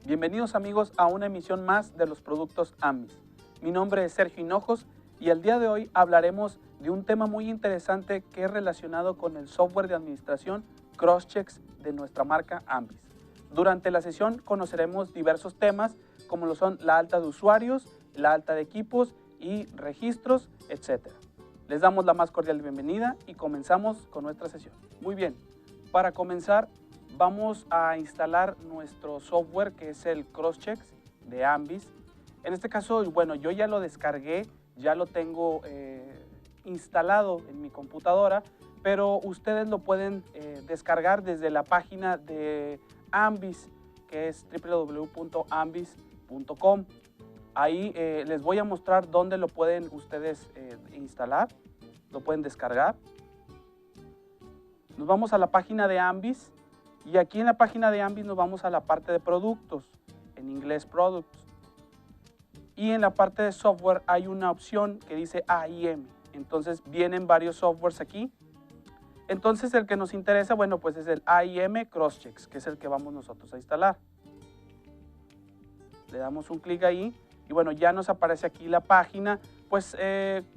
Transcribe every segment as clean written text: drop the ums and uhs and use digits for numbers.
Bienvenidos amigos a una emisión más de los productos Ambis. Mi nombre es Sergio Hinojos y el día de hoy hablaremos de un tema muy interesante que es relacionado con el software de administración Crosschex de nuestra marca Ambis. Durante la sesión conoceremos diversos temas como lo son la alta de usuarios, la alta de equipos y registros, etc. Les damos la más cordial bienvenida y comenzamos con nuestra sesión. Muy bien, para comenzar vamos a instalar nuestro software que es el Crosschex de Ambis. En este caso, bueno, yo ya lo descargué, ya lo tengo instalado en mi computadora, pero ustedes lo pueden descargar desde la página de Ambis, que es www.ambis.com. Ahí les voy a mostrar dónde lo pueden ustedes instalar, lo pueden descargar. Nos vamos a la página de Ambis y aquí en la página de Ambis nos vamos a la parte de productos, en inglés Products. Y en la parte de software hay una opción que dice AIM. Entonces vienen varios softwares aquí. Entonces el que nos interesa, bueno, pues es el AIM Crosschex, que es el que vamos nosotros a instalar. Le damos un clic ahí y bueno, ya nos aparece aquí la página, pues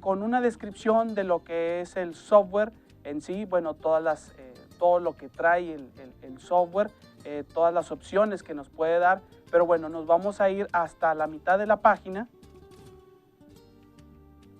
con una descripción de lo que es el software en sí, bueno, todo lo que trae el software, todas las opciones que nos puede dar, pero bueno, nos vamos a ir hasta la mitad de la página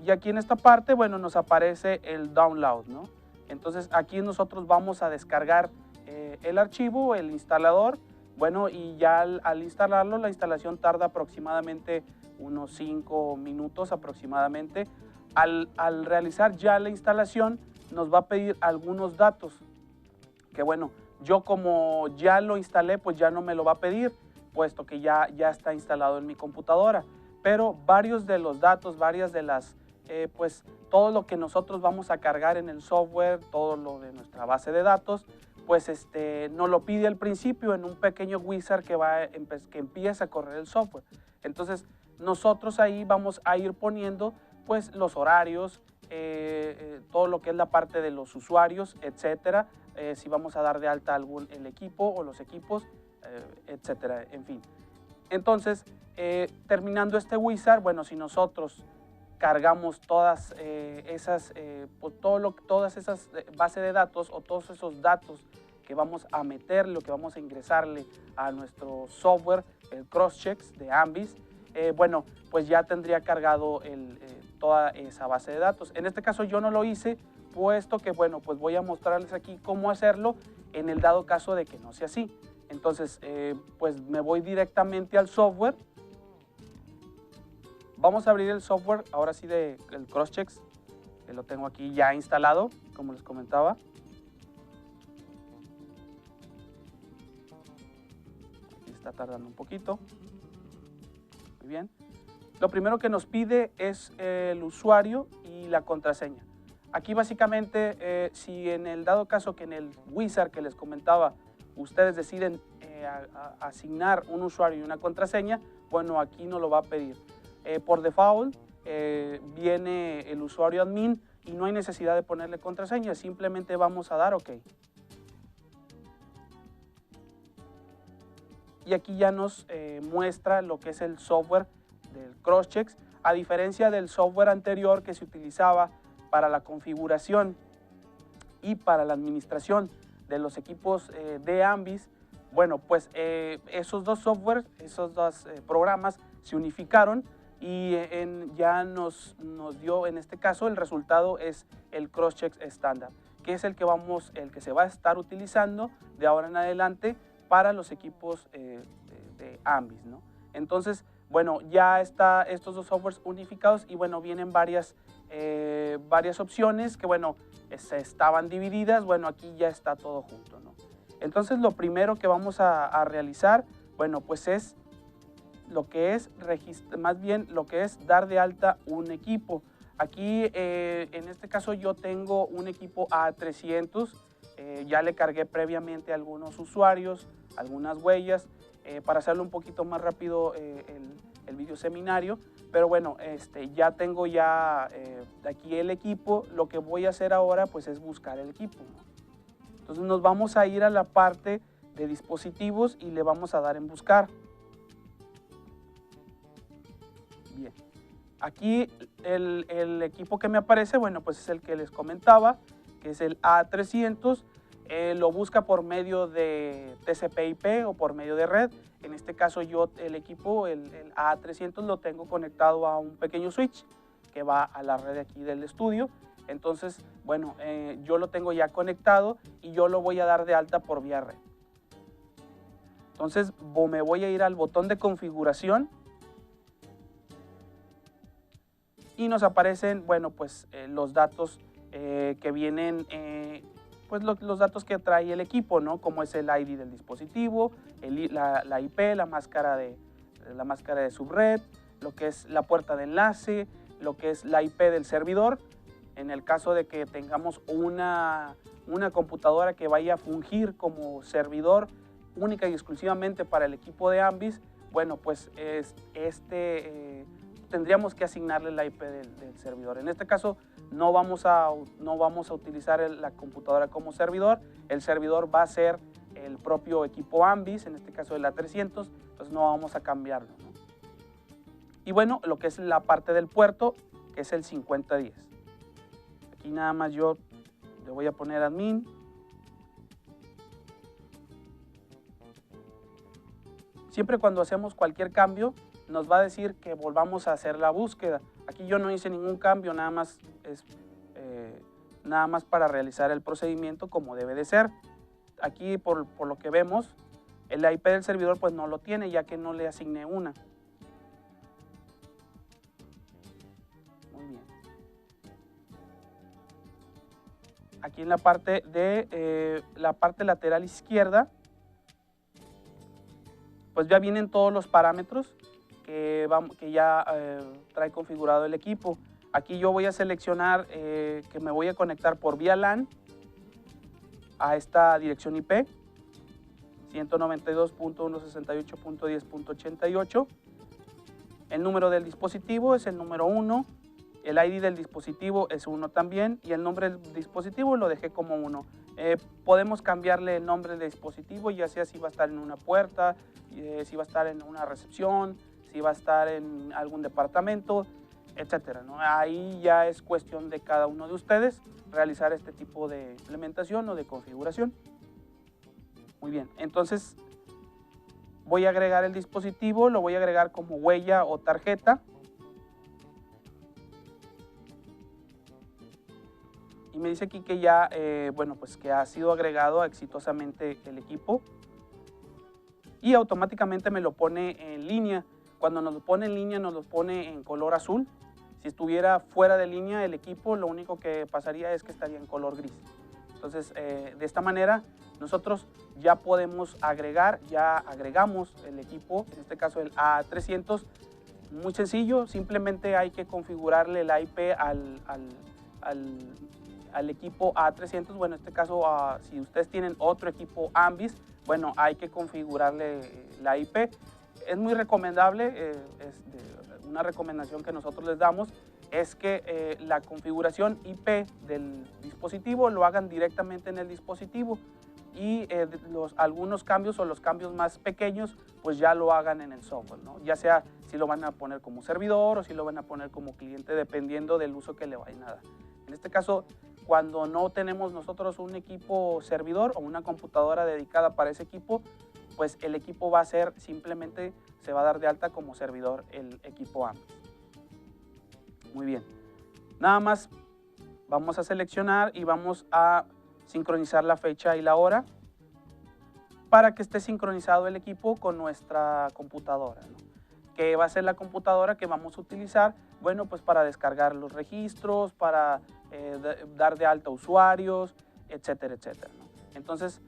y aquí en esta parte, bueno, nos aparece el download, ¿no? Entonces aquí nosotros vamos a descargar el archivo, el instalador, bueno, y ya al instalarlo, la instalación tarda aproximadamente unos 5 minutos aproximadamente. Al realizar ya la instalación, nos va a pedir algunos datos, que bueno, yo como ya lo instalé, pues ya no me lo va a pedir, puesto que ya está instalado en mi computadora. Pero varios de los datos, varias de las, pues todo lo que nosotros vamos a cargar en el software, todo lo de nuestra base de datos, pues nos lo pide al principio en un pequeño wizard que empieza a correr el software. Entonces nosotros ahí vamos a ir poniendo pues los horarios, todo lo que es la parte de los usuarios, etcétera, si vamos a dar de alta el equipo o los equipos, etcétera, en fin. Entonces, terminando este wizard, bueno, si nosotros cargamos todas esas bases de datos o todos esos datos que vamos a meterle o que vamos a ingresarle a nuestro software, el Crosschex de Ambis, bueno, pues ya tendría cargado toda esa base de datos. En este caso yo no lo hice, puesto que, bueno, pues voy a mostrarles aquí cómo hacerlo en el dado caso de que no sea así. Entonces, pues me voy directamente al software. Vamos a abrir el software, ahora sí, del Crosschex, que lo tengo aquí ya instalado, como les comentaba. Aquí está tardando un poquito. Muy bien. Lo primero que nos pide es el usuario y la contraseña. Aquí básicamente, si en el dado caso que en el wizard que les comentaba, ustedes deciden asignar un usuario y una contraseña, bueno, aquí no lo va a pedir. Por default viene el usuario admin y no hay necesidad de ponerle contraseña, simplemente vamos a dar OK. Y aquí ya nos muestra lo que es el software del Crosschex, a diferencia del software anterior que se utilizaba para la configuración y para la administración de los equipos de Ambis. Bueno, pues esos dos softwares, esos dos programas se unificaron y ya nos dio, en este caso, el resultado es el Crosschex estándar, que es el que se va a estar utilizando de ahora en adelante para los equipos de Ambis, ¿no? Entonces, bueno, ya está estos dos softwares unificados y bueno, vienen varias opciones que, bueno, se estaban divididas, bueno, aquí ya está todo junto, ¿no? Entonces, lo primero que vamos a realizar, bueno, pues es lo que es dar de alta un equipo. Aquí, en este caso, yo tengo un equipo A300, ya le cargué previamente a algunos usuarios, algunas huellas, para hacerlo un poquito más rápido el video seminario, pero bueno, ya tengo aquí el equipo. Lo que voy a hacer ahora pues es buscar el equipo, ¿no? Entonces nos vamos a ir a la parte de dispositivos y le vamos a dar en buscar. Bien. Aquí el equipo que me aparece, bueno, pues es el que les comentaba, que es el A300. Lo busca por medio de TCP/IP o por medio de red. En este caso yo el equipo, el A300, lo tengo conectado a un pequeño switch que va a la red aquí del estudio. Entonces, bueno, yo lo tengo ya conectado y yo lo voy a dar de alta por vía red. Entonces me voy a ir al botón de configuración y nos aparecen, bueno, pues los datos que vienen, pues los datos que trae el equipo, ¿no? Como es el ID del dispositivo, la IP, la máscara de subred, lo que es la puerta de enlace, lo que es la IP del servidor. En el caso de que tengamos una computadora que vaya a fungir como servidor única y exclusivamente para el equipo de Ambis, bueno, pues tendríamos que asignarle la IP del servidor. En este caso no vamos a utilizar la computadora como servidor. El servidor va a ser el propio equipo Ambis, en este caso el A300, entonces no vamos a cambiarlo, ¿no? Y bueno, lo que es la parte del puerto, que es el 5010. Aquí nada más yo le voy a poner admin. Siempre cuando hacemos cualquier cambio, nos va a decir que volvamos a hacer la búsqueda. Aquí yo no hice ningún cambio, nada más es nada más para realizar el procedimiento como debe de ser. Aquí por lo que vemos, el IP del servidor pues no lo tiene, ya que no le asigné una. Muy bien. Aquí en la parte la parte lateral izquierda, pues ya vienen todos los parámetros que ya trae configurado el equipo. Aquí yo voy a seleccionar que me voy a conectar por vía LAN a esta dirección IP 192.168.10.88. El número del dispositivo es el número 1, el ID del dispositivo es 1 también, y el nombre del dispositivo lo dejé como 1. Podemos cambiarle el nombre del dispositivo, ya sea si va a estar en una puerta, si va a estar en una recepción, si va a estar en algún departamento, etcétera, ¿no? Ahí ya es cuestión de cada uno de ustedes realizar este tipo de implementación o de configuración. Muy bien, entonces voy a agregar el dispositivo, lo voy a agregar como huella o tarjeta. Y me dice aquí que ya, bueno, pues que ha sido agregado exitosamente el equipo. Y automáticamente me lo pone en línea. Cuando nos lo pone en línea, nos lo pone en color azul. Si estuviera fuera de línea el equipo, lo único que pasaría es que estaría en color gris. Entonces, de esta manera, nosotros ya podemos agregar, ya agregamos el equipo, en este caso el A300. Muy sencillo, simplemente hay que configurarle la IP al equipo A300. Bueno, en este caso, si ustedes tienen otro equipo Ambis, bueno, hay que configurarle la IP. Es muy recomendable, una recomendación que nosotros les damos es que la configuración IP del dispositivo lo hagan directamente en el dispositivo y algunos cambios o los cambios más pequeños pues ya lo hagan en el software, ¿no? Ya sea si lo van a poner como servidor o si lo van a poner como cliente, dependiendo del uso que le vayan a dar. En este caso, cuando no tenemos nosotros un equipo servidor o una computadora dedicada para ese equipo, pues el equipo va a ser simplemente, se va a dar de alta como servidor el equipo Ambis. Muy bien. Nada más vamos a seleccionar y vamos a sincronizar la fecha y la hora para que esté sincronizado el equipo con nuestra computadora, ¿no? Que va a ser la computadora que vamos a utilizar, bueno, pues para descargar los registros, para dar de alta usuarios, etcétera, etcétera, ¿no? Entonces,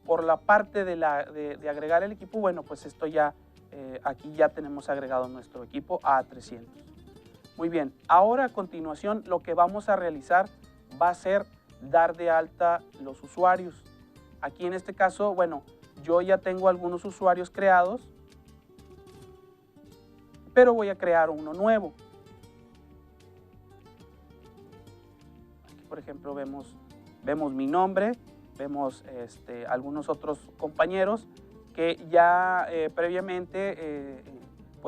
por la parte de agregar el equipo, bueno, pues esto ya, aquí ya tenemos agregado nuestro equipo A300. Muy bien, ahora a continuación lo que vamos a realizar va a ser dar de alta los usuarios. Aquí en este caso, bueno, yo ya tengo algunos usuarios creados, pero voy a crear uno nuevo. Aquí, por ejemplo, vemos mi nombre, vemos algunos otros compañeros que ya previamente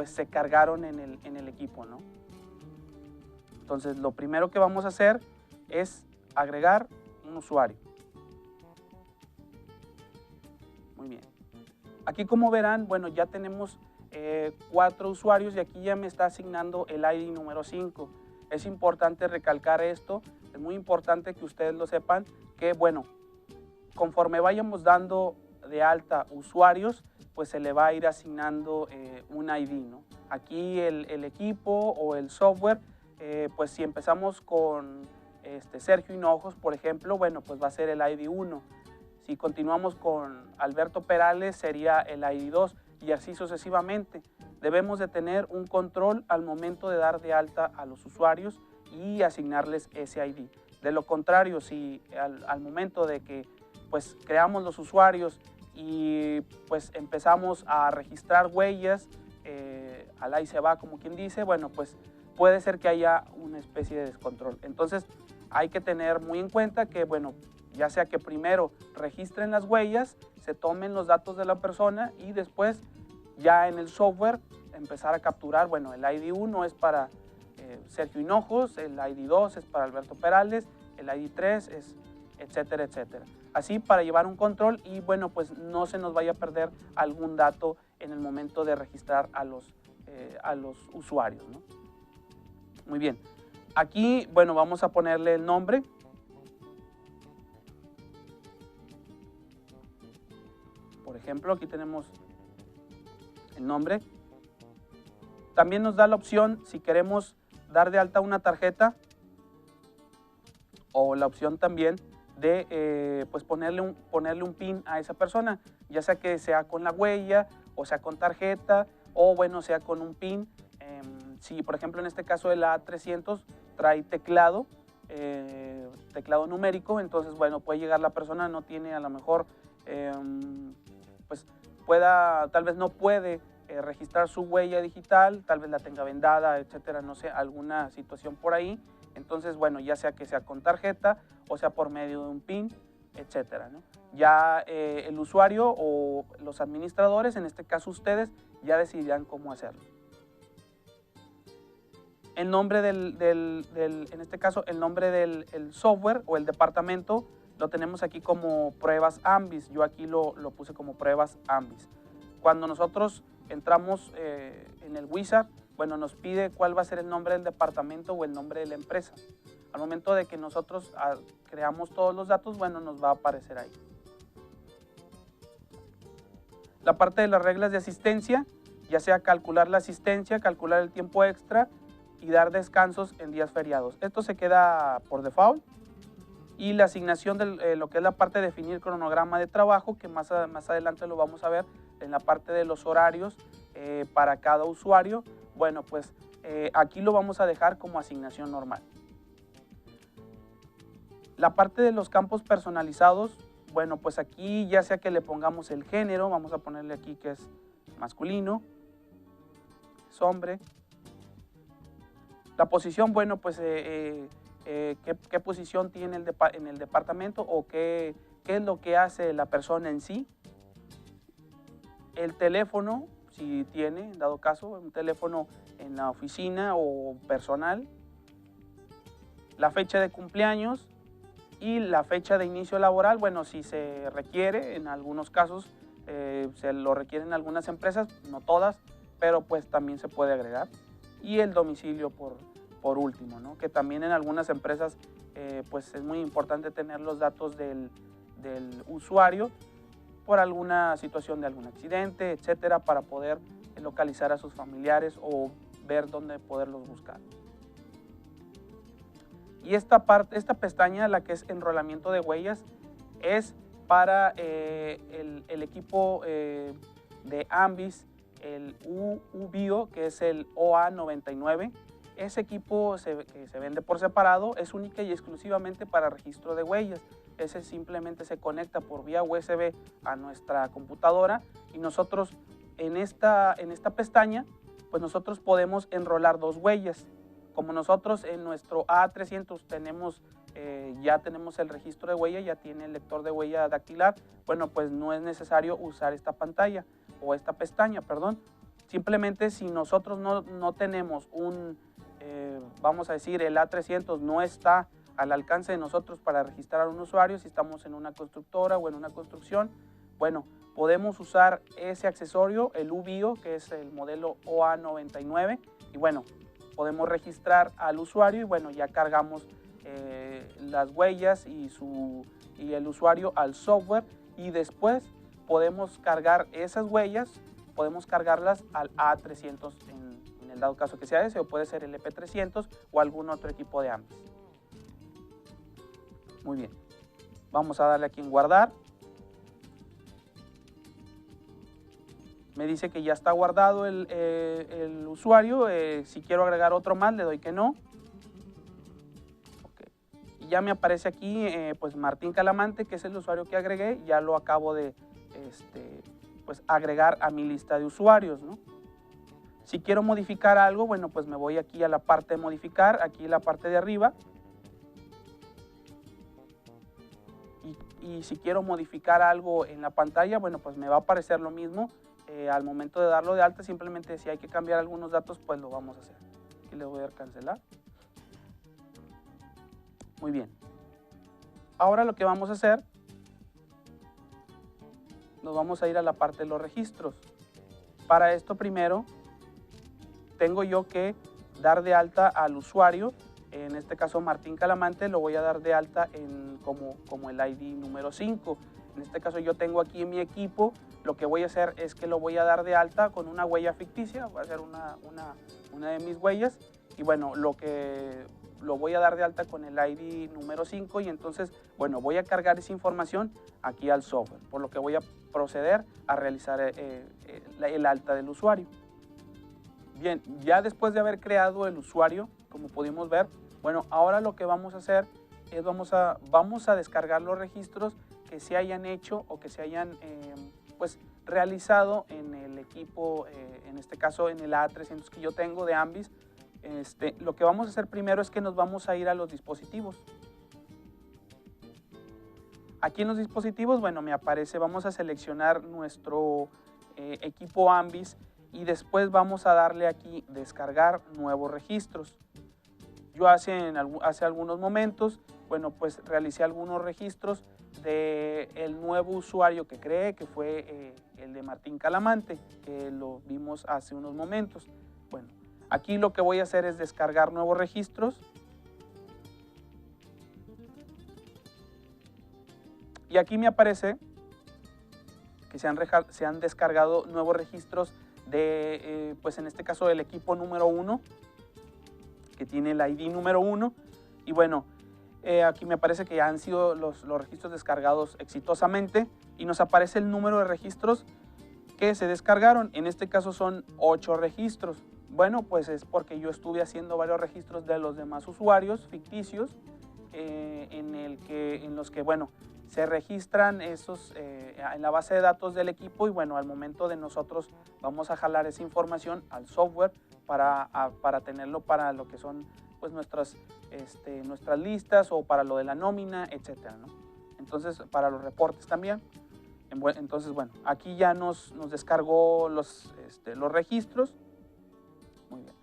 pues se cargaron en el equipo, ¿no? Entonces, lo primero que vamos a hacer es agregar un usuario. Muy bien. Aquí, como verán, bueno, ya tenemos 4 usuarios y aquí ya me está asignando el ID número 5. Es importante recalcar esto, es muy importante que ustedes lo sepan, que bueno, conforme vayamos dando de alta usuarios, pues se le va a ir asignando un ID, ¿no? Aquí el equipo o el software, pues si empezamos con Sergio Hinojos, por ejemplo, bueno, pues va a ser el ID 1. Si continuamos con Alberto Perales, sería el ID 2 y así sucesivamente. Debemos de tener un control al momento de dar de alta a los usuarios y asignarles ese ID. De lo contrario, si al momento de que pues creamos los usuarios y pues empezamos a registrar huellas, al ahí se va, como quien dice, bueno, pues puede ser que haya una especie de descontrol. Entonces hay que tener muy en cuenta que, bueno, ya sea que primero registren las huellas, se tomen los datos de la persona y después ya en el software empezar a capturar, bueno, el ID 1 es para Sergio Hinojos, el ID 2 es para Alberto Perales, el ID 3 es etcétera, etcétera. Así para llevar un control y bueno, pues no se nos vaya a perder algún dato en el momento de registrar a los usuarios, ¿no? Muy bien. Aquí, bueno, vamos a ponerle el nombre. Por ejemplo, aquí tenemos el nombre. También nos da la opción si queremos dar de alta una tarjeta o la opción también de pues ponerle un PIN a esa persona, ya sea que sea con la huella o sea con tarjeta o bueno, sea con un PIN. Si por ejemplo en este caso el A300 trae teclado, teclado numérico, entonces bueno, puede llegar la persona, no tiene a lo mejor, pues tal vez no puede registrar su huella digital, tal vez la tenga vendada, etcétera, no sé, alguna situación por ahí. Entonces, bueno, ya sea que sea con tarjeta o sea por medio de un PIN, etcétera, ¿no? Ya el usuario o los administradores, en este caso ustedes, ya decidirán cómo hacerlo. El nombre en este caso, el nombre del software o el departamento lo tenemos aquí como pruebas AMBIS. Yo aquí lo puse como pruebas AMBIS. Cuando nosotros entramos en el Wizard, bueno, nos pide cuál va a ser el nombre del departamento o el nombre de la empresa. Al momento de que nosotros creamos todos los datos, bueno, nos va a aparecer ahí. La parte de las reglas de asistencia, ya sea calcular la asistencia, calcular el tiempo extra y dar descansos en días feriados. Esto se queda por default. Y la asignación de lo que es la parte de definir cronograma de trabajo, que más adelante lo vamos a ver en la parte de los horarios para cada usuario. Bueno, pues aquí lo vamos a dejar como asignación normal. La parte de los campos personalizados, bueno, pues aquí ya sea que le pongamos el género, vamos a ponerle aquí que es masculino, es hombre. La posición, bueno, pues qué posición tiene en el departamento o qué es lo que hace la persona en sí. El teléfono, si tiene, en dado caso, un teléfono en la oficina o personal. La fecha de cumpleaños y la fecha de inicio laboral, bueno, si se requiere, en algunos casos se lo requieren algunas empresas, no todas, pero pues también se puede agregar. Y el domicilio por último, ¿no? Que también en algunas empresas pues es muy importante tener los datos del usuario por alguna situación de algún accidente, etcétera, para poder localizar a sus familiares o ver dónde poderlos buscar. Y esta pestaña, la que es enrolamiento de huellas, es para el equipo de AMBIS, el UBIO, que es el OA99. Ese equipo que se vende por separado es única y exclusivamente para registro de huellas. Ese simplemente se conecta por vía USB a nuestra computadora y nosotros en esta pestaña, pues nosotros podemos enrolar 2 huellas. Como nosotros en nuestro A300 ya tenemos el registro de huella, ya tiene el lector de huella dactilar, bueno, pues no es necesario usar esta pantalla o esta pestaña, perdón. Simplemente si nosotros no tenemos vamos a decir, el A300 no está al alcance de nosotros para registrar a un usuario, si estamos en una constructora o en una construcción, bueno, podemos usar ese accesorio, el UBIO, que es el modelo OA99, y bueno, podemos registrar al usuario y bueno, ya cargamos las huellas y el usuario al software, y después podemos cargar esas huellas, podemos cargarlas al A300 en el dado caso que sea ese, o puede ser el EP300 o algún otro equipo de AMBIS. Muy bien, vamos a darle aquí en guardar. Me dice que ya está guardado el usuario. Si quiero agregar otro más, le doy que no. Okay. Y ya me aparece aquí pues Martín Calamante, que es el usuario que agregué. Ya lo acabo de pues agregar a mi lista de usuarios, ¿no? Si quiero modificar algo, bueno, pues me voy aquí a la parte de modificar, aquí en la parte de arriba. Y si quiero modificar algo en la pantalla, bueno, pues me va a aparecer lo mismo. Al momento de darlo de alta, simplemente si hay que cambiar algunos datos, pues lo vamos a hacer. Aquí le voy a dar cancelar. Muy bien. Ahora lo que vamos a hacer, nos vamos a ir a la parte de los registros. Para esto primero, tengo yo que dar de alta al usuario. En este caso Martín Calamante lo voy a dar de alta como el ID número 5. En este caso yo tengo aquí en mi equipo, lo que voy a hacer es que lo voy a dar de alta con una huella ficticia, va a ser una de mis huellas, y bueno, lo voy a dar de alta con el ID número 5, y entonces, bueno, voy a cargar esa información aquí al software, por lo que voy a proceder a realizar el alta del usuario. Bien, ya después de haber creado el usuario, como pudimos ver, bueno, ahora lo que vamos a hacer es vamos a descargar los registros que se hayan hecho o que se hayan pues realizado en el equipo, en este caso en el A300 que yo tengo de AMBIS. Lo que vamos a hacer primero es que nos vamos a ir a los dispositivos. Aquí en los dispositivos, bueno, me aparece, vamos a seleccionar nuestro equipo AMBIS y después vamos a darle aquí descargar nuevos registros. Yo hace algunos momentos, bueno, pues realicé algunos registros del nuevo usuario que creé, que fue el de Martín Calamante, que lo vimos hace unos momentos. Bueno, aquí lo que voy a hacer es descargar nuevos registros. Y aquí me aparece que se han descargado nuevos registros de, pues en este caso, el equipo número 1, que tiene el ID número 1. Y bueno, aquí me aparece que ya han sido los registros descargados exitosamente y nos aparece el número de registros que se descargaron. En este caso son 8 registros. Bueno, pues es porque yo estuve haciendo varios registros de los demás usuarios ficticios en los que, bueno, se registran esos en la base de datos del equipo, y bueno, al momento de nosotros vamos a jalar esa información al software para tenerlo para lo que son pues nuestras listas o para lo de la nómina, etcétera, ¿no? Entonces, para los reportes también. Entonces, bueno, aquí ya nos descargó los registros. Muy bien.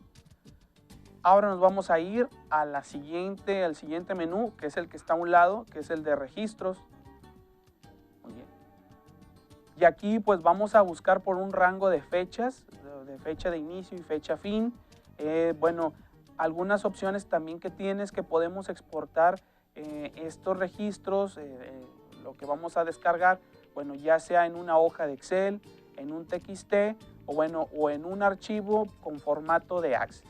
Ahora nos vamos a ir al siguiente menú, que es el que está a un lado, que es el de registros. Muy bien. Y aquí pues vamos a buscar por un rango de fechas, de fecha de inicio y fecha fin. Bueno, algunas opciones también que tienes, que podemos exportar estos registros, lo que vamos a descargar, bueno, ya sea en una hoja de Excel, en un TXT o en un archivo con formato de Access.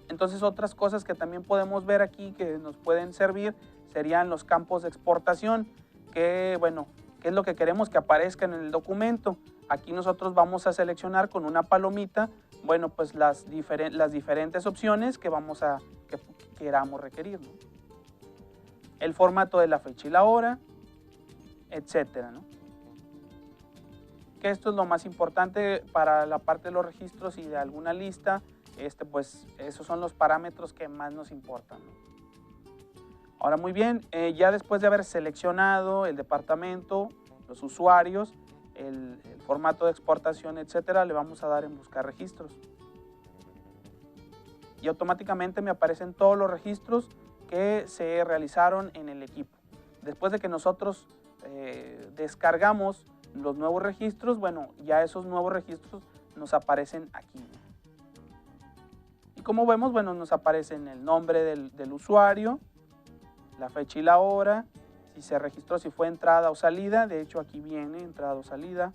Entonces, otras cosas que también podemos ver aquí que nos pueden servir serían los campos de exportación, que bueno, ¿qué es lo que queremos que aparezca en el documento? Aquí nosotros vamos a seleccionar con una palomita, bueno, pues las diferentes opciones que queramos requerir, ¿no? El formato de la fecha y la hora, etcétera, ¿no? Que esto es lo más importante para la parte de los registros y de alguna lista. Pues esos son los parámetros que más nos importan, ¿no? Ahora, muy bien, ya después de haber seleccionado el departamento, los usuarios, el formato de exportación, etcétera, le vamos a dar en buscar registros. Y automáticamente me aparecen todos los registros que se realizaron en el equipo. Después de que nosotros descargamos los nuevos registros, bueno, ya esos nuevos registros nos aparecen aquí. Y como vemos, bueno, nos aparecen el nombre del usuario, la fecha y la hora, si se registró, si fue entrada o salida, de hecho aquí viene entrada o salida,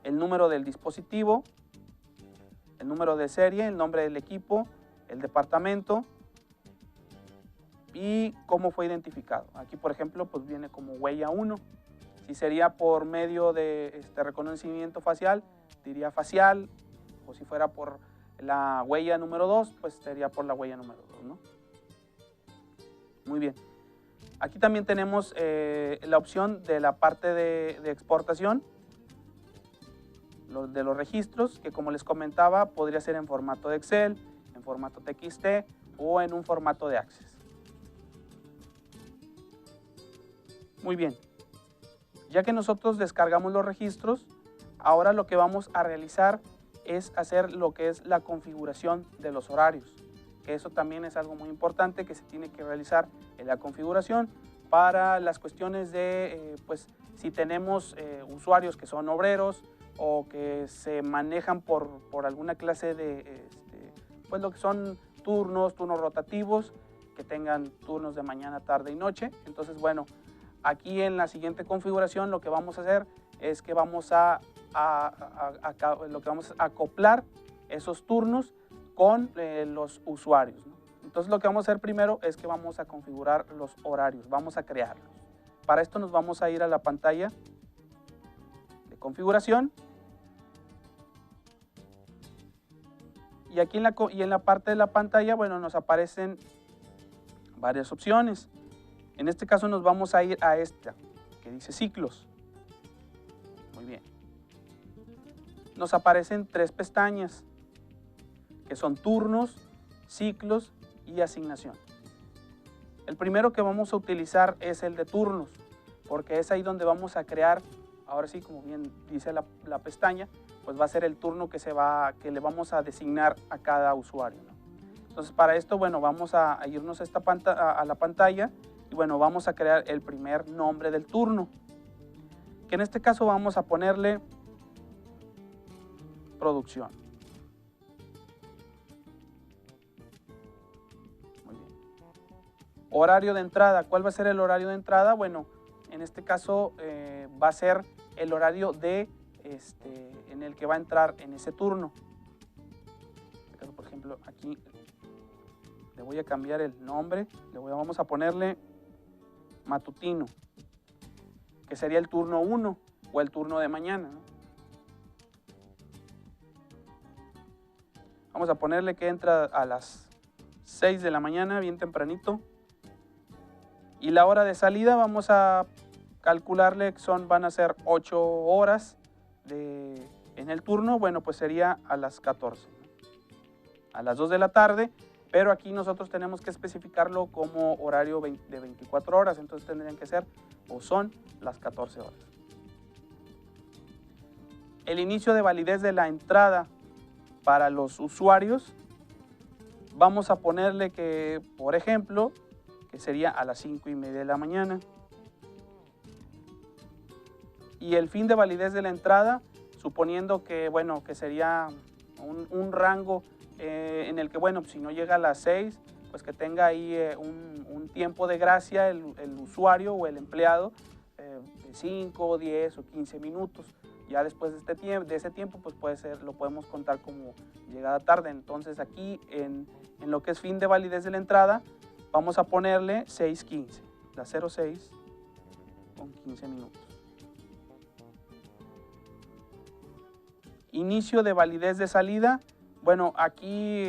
el número del dispositivo, el número de serie, el nombre del equipo, el departamento y cómo fue identificado. Aquí, por ejemplo, pues viene como huella 1. Si sería por medio de reconocimiento facial, diría facial, o si fuera por la huella número 2, pues sería por la huella número 2, ¿no? Muy bien. Aquí también tenemos la opción de la parte de exportación, de los registros, que como les comentaba, podría ser en formato de Excel, en formato TXT o en un formato de Access. Muy bien. Ya que nosotros descargamos los registros, ahora lo que vamos a realizar es hacer lo que es la configuración de los horarios, que eso también es algo muy importante que se tiene que realizar en la configuración para las cuestiones de, pues, si tenemos usuarios que son obreros o que se manejan por alguna clase de, pues lo que son turnos rotativos, que tengan turnos de mañana, tarde y noche. Entonces, bueno, aquí en la siguiente configuración lo que vamos a hacer es que vamos a acoplar esos turnos con los usuarios, ¿no? Entonces lo que vamos a hacer primero es que vamos a configurar los horarios, vamos a crearlos. Para esto nos vamos a ir a la pantalla de configuración y aquí en la parte de la pantalla, bueno, nos aparecen varias opciones. En este caso nos vamos a ir a esta que dice ciclos. Muy bien. Nos aparecen 3 pestañas que son turnos, ciclos y asignación. El primero que vamos a utilizar es el de turnos, porque es ahí donde vamos a crear, ahora sí, como bien dice la pestaña, pues va a ser el turno que le vamos a designar a cada usuario, ¿no? Entonces para esto, bueno, vamos a irnos a la pantalla y bueno, vamos a crear el primer nombre del turno, que en este caso vamos a ponerle producción. Muy bien. Horario de entrada. ¿Cuál va a ser el horario de entrada? Bueno, en este caso va a ser el horario en el que va a entrar en ese turno. En este caso, por ejemplo, aquí le voy a cambiar el nombre, vamos a ponerle matutino, que sería el turno 1 o el turno de mañana, ¿no? Vamos a ponerle que entra a las 6 de la mañana, bien tempranito. Y la hora de salida vamos a calcularle que van a ser 8 horas en el turno. Bueno, pues sería a las 14, ¿no? A las 2 de la tarde, pero aquí nosotros tenemos que especificarlo como horario de 24 horas, entonces tendrían que ser o son las 14 horas. El inicio de validez de la entrada para los usuarios, vamos a ponerle que, por ejemplo, que sería a las 5:30 de la mañana. Y el fin de validez de la entrada, suponiendo que, bueno, que sería un rango en el que, bueno, si no llega a las 6, pues que tenga ahí un tiempo de gracia el usuario o el empleado de 5, 10 o 15 minutos. Ya después de ese tiempo, pues lo podemos contar como llegada tarde. Entonces aquí en lo que es fin de validez de la entrada, vamos a ponerle 6:15, la 06 con 15 minutos. Inicio de validez de salida, bueno, aquí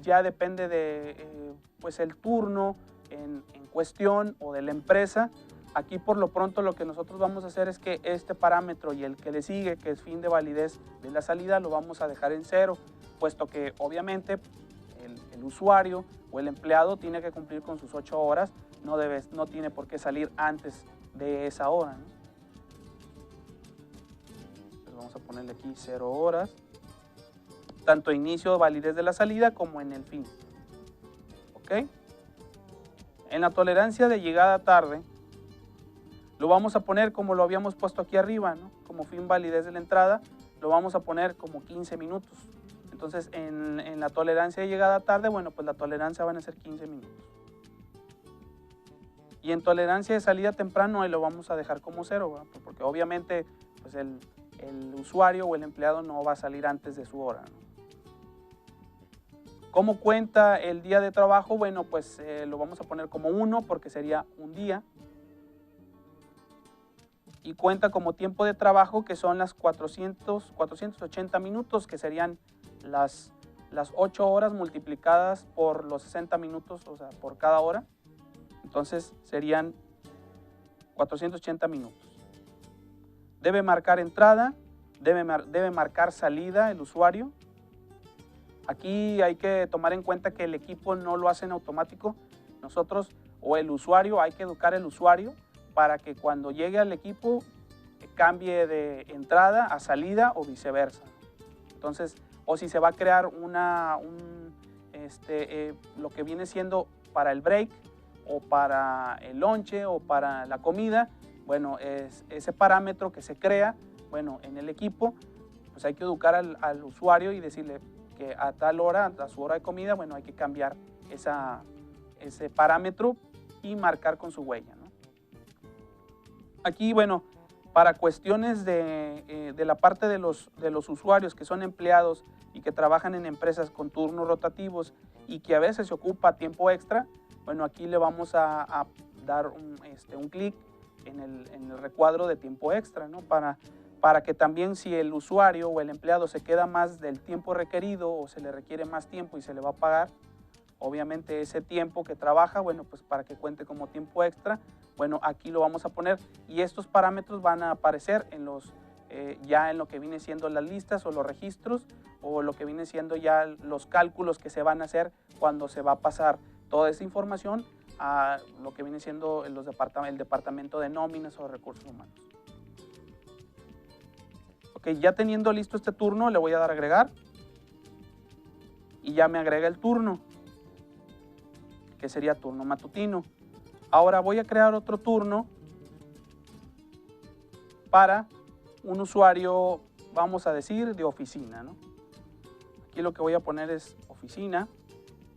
ya depende de pues el turno en cuestión o de la empresa. Aquí por lo pronto lo que nosotros vamos a hacer es que este parámetro y el que le sigue, que es fin de validez de la salida, lo vamos a dejar en 0, puesto que obviamente el usuario o el empleado tiene que cumplir con sus 8 horas, no tiene por qué salir antes de esa hora, ¿no? Vamos a ponerle aquí 0 horas. Tanto inicio de validez de la salida como en el fin. ¿Ok? En la tolerancia de llegada tarde, lo vamos a poner como lo habíamos puesto aquí arriba, ¿no? Como fin validez de la entrada, lo vamos a poner como 15 minutos. Entonces, en la tolerancia de llegada tarde, bueno, pues la tolerancia van a ser 15 minutos. Y en tolerancia de salida temprano, ahí lo vamos a dejar como 0, ¿verdad? Porque obviamente pues el usuario o el empleado no va a salir antes de su hora, ¿no? ¿Cómo cuenta el día de trabajo? Bueno, pues lo vamos a poner como 1 porque sería un día. Y cuenta como tiempo de trabajo, que son las 480 minutos, que serían las 8 horas multiplicadas por los 60 minutos, o sea, por cada hora. Entonces serían 480 minutos. Debe marcar entrada, debe marcar salida el usuario. Aquí hay que tomar en cuenta que el equipo no lo hace en automático. Nosotros o el usuario, hay que educar al usuario para que cuando llegue al equipo cambie de entrada a salida o viceversa. Entonces, o si se va a crear lo que viene siendo para el break o para el lonche o para la comida, bueno, es ese parámetro que se crea, bueno, en el equipo, pues hay que educar al usuario y decirle que a tal hora, a su hora de comida, bueno, hay que cambiar ese parámetro y marcar con su huella, ¿no? Aquí, bueno, para cuestiones de la parte de los usuarios que son empleados y que trabajan en empresas con turnos rotativos y que a veces se ocupa tiempo extra, bueno, aquí le vamos a dar un clic en el recuadro de tiempo extra, ¿no? Para que también si el usuario o el empleado se queda más del tiempo requerido o se le requiere más tiempo y se le va a pagar, obviamente ese tiempo que trabaja, bueno, pues para que cuente como tiempo extra, bueno, aquí lo vamos a poner y estos parámetros van a aparecer en ya en lo que viene siendo las listas o los registros o lo que viene siendo ya los cálculos que se van a hacer cuando se va a pasar toda esa información a lo que viene siendo el departamento de nóminas o recursos humanos. Ok, ya teniendo listo este turno, le voy a dar a agregar y ya me agrega el turno, que sería turno matutino. Ahora voy a crear otro turno para un usuario, vamos a decir, de oficina, ¿no? Aquí lo que voy a poner es oficina,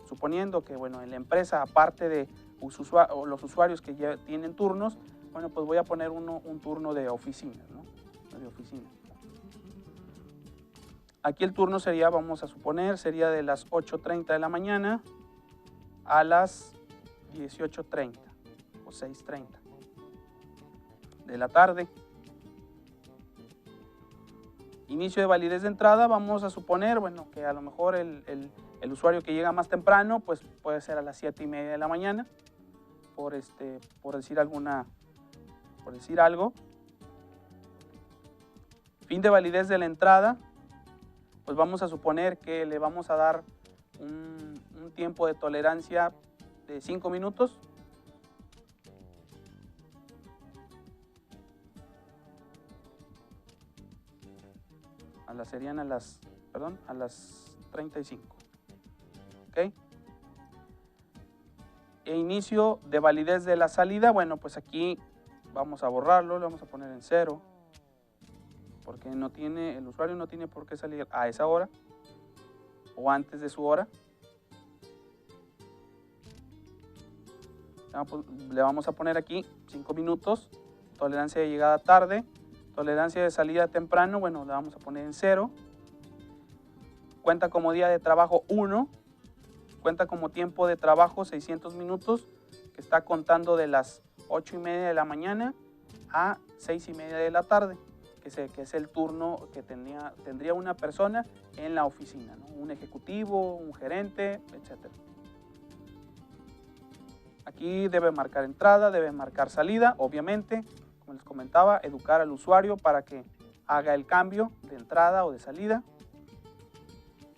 suponiendo que, bueno, en la empresa, aparte de los usuarios que ya tienen turnos, bueno, pues voy a poner un turno de oficina, ¿no? De oficina. Aquí el turno sería, vamos a suponer, sería de las 8:30 de la mañana a las 18:30 o 6:30 de la tarde. Inicio de validez de entrada, vamos a suponer, bueno, que a lo mejor el usuario que llega más temprano, pues puede ser a las 7:30 de la mañana, por decir algo. Fin de validez de la entrada, pues vamos a suponer que le vamos a dar un tiempo de tolerancia de 5 minutos. Serían a las 35. ¿Ok? E inicio de validez de la salida, bueno, pues aquí vamos a borrarlo, le vamos a poner en 0, porque el usuario no tiene por qué salir a esa hora o antes de su hora. Le vamos a poner aquí 5 minutos, tolerancia de llegada tarde, tolerancia de salida temprano, bueno, le vamos a poner en 0. Cuenta como día de trabajo 1, cuenta como tiempo de trabajo 600 minutos, que está contando de las 8:30 de la mañana a 6:30 de la tarde, que es el turno que tendría una persona en la oficina, ¿no? Un ejecutivo, un gerente, etc. Aquí debe marcar entrada, debe marcar salida, obviamente, como les comentaba, educar al usuario para que haga el cambio de entrada o de salida.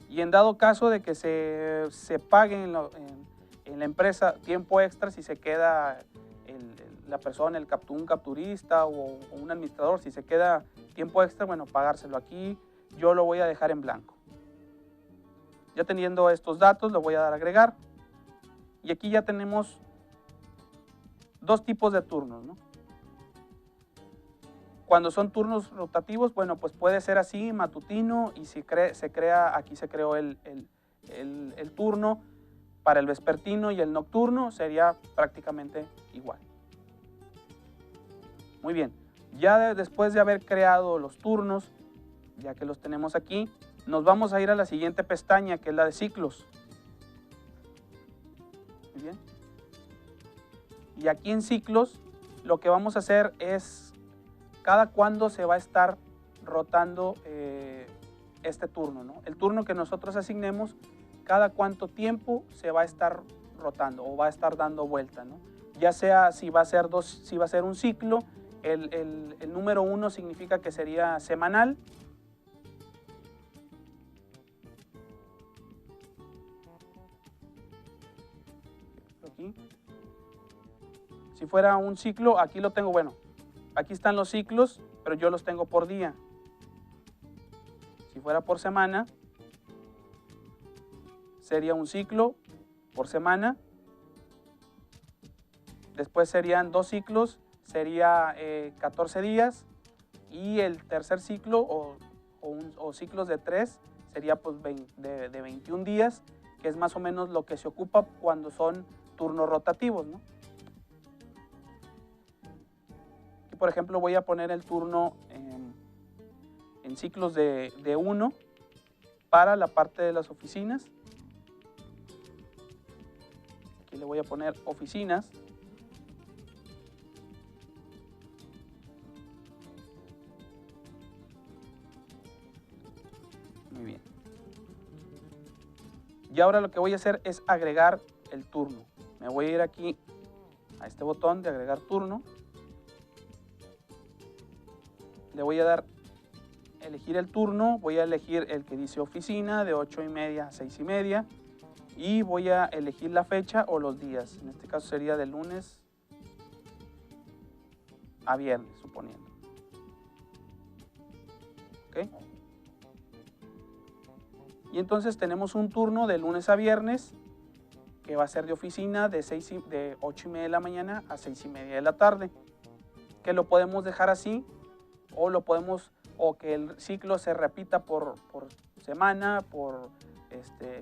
Y en dado caso de que se pague en la empresa tiempo extra, si se queda la persona, un capturista o un administrador, si se queda tiempo extra, bueno, pagárselo. Aquí yo lo voy a dejar en blanco. Ya teniendo estos datos, lo voy a dar a agregar. Y aquí ya tenemos dos tipos de turnos, ¿no? Cuando son turnos rotativos, bueno, pues puede ser así, matutino, y si aquí se creó el turno para el vespertino, y el nocturno sería prácticamente igual. Muy bien, ya después de haber creado los turnos, ya que los tenemos aquí, nos vamos a ir a la siguiente pestaña, que es la de ciclos. Muy bien. Y aquí en ciclos, lo que vamos a hacer es cada cuándo se va a estar rotando este turno, ¿no? El turno que nosotros asignemos, cada cuánto tiempo se va a estar rotando o va a estar dando vuelta, ¿no? Ya sea si va a ser un ciclo, el número 1 significa que sería semanal. Aquí. Si fuera un ciclo, aquí lo tengo, bueno, aquí están los ciclos, pero yo los tengo por día. Si fuera por semana, sería un ciclo por semana. Después serían 2 ciclos, sería 14 días. Y el tercer ciclo o ciclos de 3 sería pues de 21 días, que es más o menos lo que se ocupa cuando son turnos rotativos, ¿no? Aquí, por ejemplo, voy a poner el turno en ciclos de 1 para la parte de las oficinas. Aquí le voy a poner oficinas. Muy bien. Y ahora lo que voy a hacer es agregar el turno. Me voy a ir aquí a este botón de agregar turno. Le voy a dar elegir el turno, voy a elegir el que dice oficina de 8:30 a 6:30 y voy a elegir la fecha o los días. En este caso sería de lunes a viernes, suponiendo. ¿Ok? Y entonces tenemos un turno de lunes a viernes que va a ser de oficina de 8:30 de la mañana a 6:30 de la tarde, que lo podemos dejar así o que el ciclo se repita por semana, por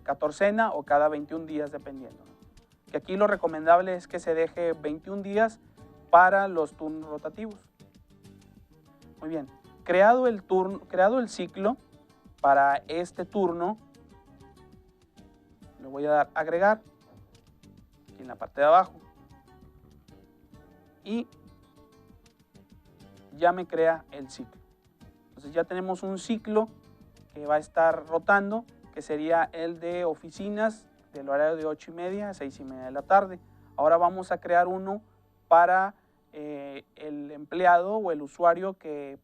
catorcena o cada 21 días dependiendo. Que aquí lo recomendable es que se deje 21 días para los turnos rotativos. Muy bien, creado el ciclo para este turno, le voy a dar agregar aquí en la parte de abajo y ya me crea el ciclo. Entonces ya tenemos un ciclo que va a estar rotando, que sería el de oficinas del horario de 8:30 a 6:30 de la tarde. Ahora vamos a crear uno para el empleado o el usuario que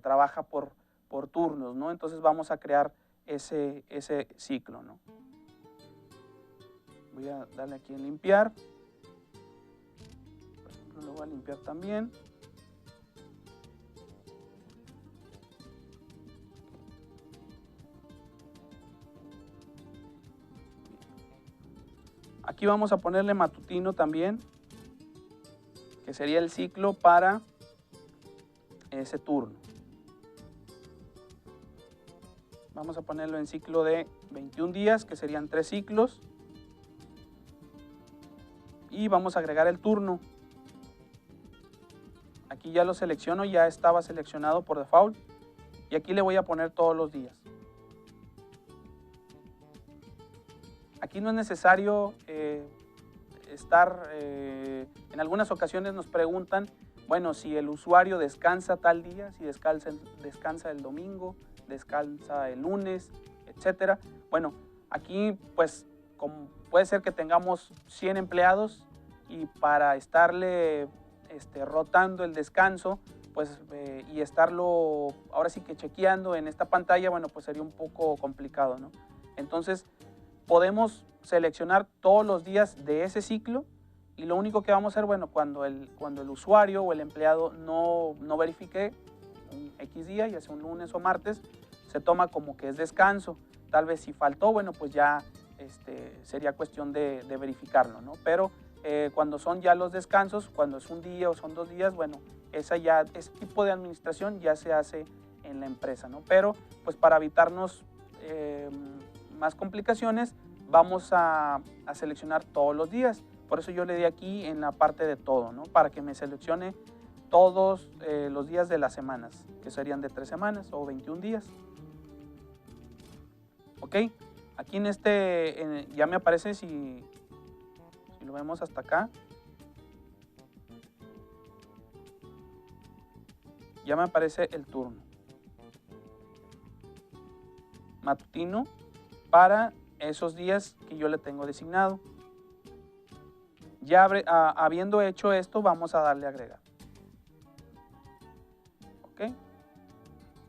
trabaja por turnos, ¿no? Entonces vamos a crear ese ciclo, ¿no? Voy a darle aquí en limpiar. Por ejemplo, lo voy a limpiar también. Aquí vamos a ponerle matutino también, que sería el ciclo para ese turno. Vamos a ponerlo en ciclo de 21 días, que serían 3 ciclos. Y vamos a agregar el turno. Aquí ya lo selecciono, ya estaba seleccionado por default. Y aquí le voy a poner todos los días. Aquí no es necesario en algunas ocasiones nos preguntan, bueno, si el usuario descansa tal día, si descansa el domingo, descansa el lunes, etcétera. Bueno, aquí pues puede ser que tengamos 100 empleados y para estarle rotando el descanso, pues y estarlo ahora sí que chequeando en esta pantalla, bueno, pues sería un poco complicado, ¿no? Entonces podemos seleccionar todos los días de ese ciclo y lo único que vamos a hacer, bueno, cuando el usuario o el empleado no verifique X día, ya sea un lunes o martes, se toma como que es descanso. Tal vez si faltó, bueno, pues ya sería cuestión de verificarlo, ¿no? Pero cuando son ya los descansos, cuando es un día o son 2 días, bueno, ese tipo de administración ya se hace en la empresa, ¿no? Pero pues para evitarnos más complicaciones, vamos a seleccionar todos los días. Por eso yo le di aquí en la parte de todo, ¿no? Para que me seleccione todos los días de las semanas, que serían de 3 semanas o 21 días. ¿Ok? Aquí ya me aparece, si lo vemos hasta acá, ya me aparece el turno matutino para esos días que yo le tengo designado. Ya habiendo hecho esto, vamos a darle a agregar. ¿Ok?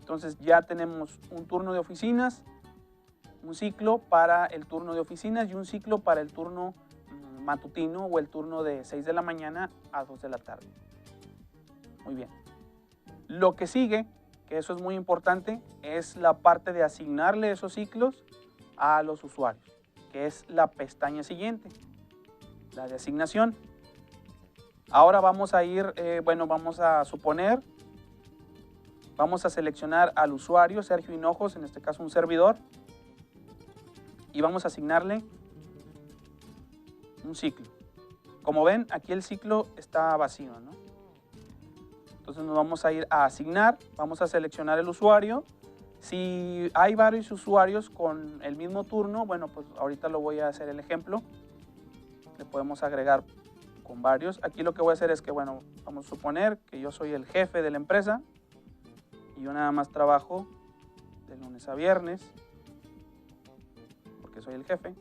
Entonces ya tenemos un turno de oficinas, un ciclo para el turno de oficinas y un ciclo para el turno matutino o el turno de 6 de la mañana a 2 de la tarde. Muy bien. Lo que sigue, que eso es muy importante, es la parte de asignarle esos ciclos a los usuarios, que es la pestaña siguiente, la de asignación. Ahora vamos a ir, vamos a suponer, vamos a seleccionar al usuario Sergio Hinojos, en este caso un servidor, y vamos a asignarle un ciclo. Como ven, aquí el ciclo está vacío, ¿no? Entonces nos vamos a ir a asignar, vamos a seleccionar el usuario. Si hay varios usuarios con el mismo turno, bueno, pues ahorita lo voy a hacer el ejemplo. Le podemos agregar con varios. Aquí lo que voy a hacer es que, bueno, vamos a suponer que yo soy el jefe de la empresa y yo nada más trabajo de lunes a viernes, porque soy el jefe.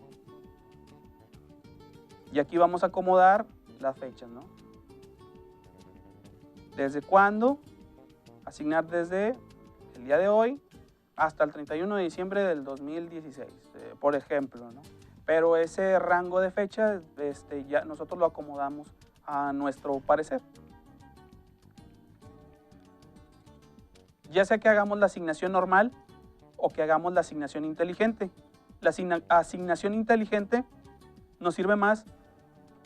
Y aquí vamos a acomodar las fechas, ¿no? ¿Desde cuándo? Asignar desde el día de hoy hasta el 31 de diciembre del 2016, por ejemplo, ¿no? Pero ese rango de fecha ya nosotros lo acomodamos a nuestro parecer. Ya sea que hagamos la asignación normal o que hagamos la asignación inteligente. La asignación inteligente nos sirve más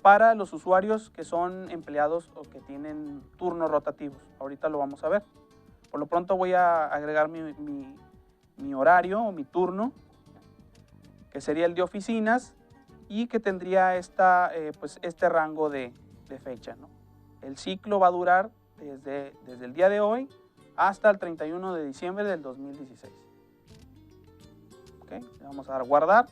para los usuarios que son empleados o que tienen turnos rotativos. Ahorita lo vamos a ver. Por lo pronto voy a agregar mi horario o mi turno, que sería el de oficinas y que tendría este rango de fecha, ¿no? El ciclo va a durar desde el día de hoy hasta el 31 de diciembre del 2016. ¿Ok? Le vamos a dar guardar.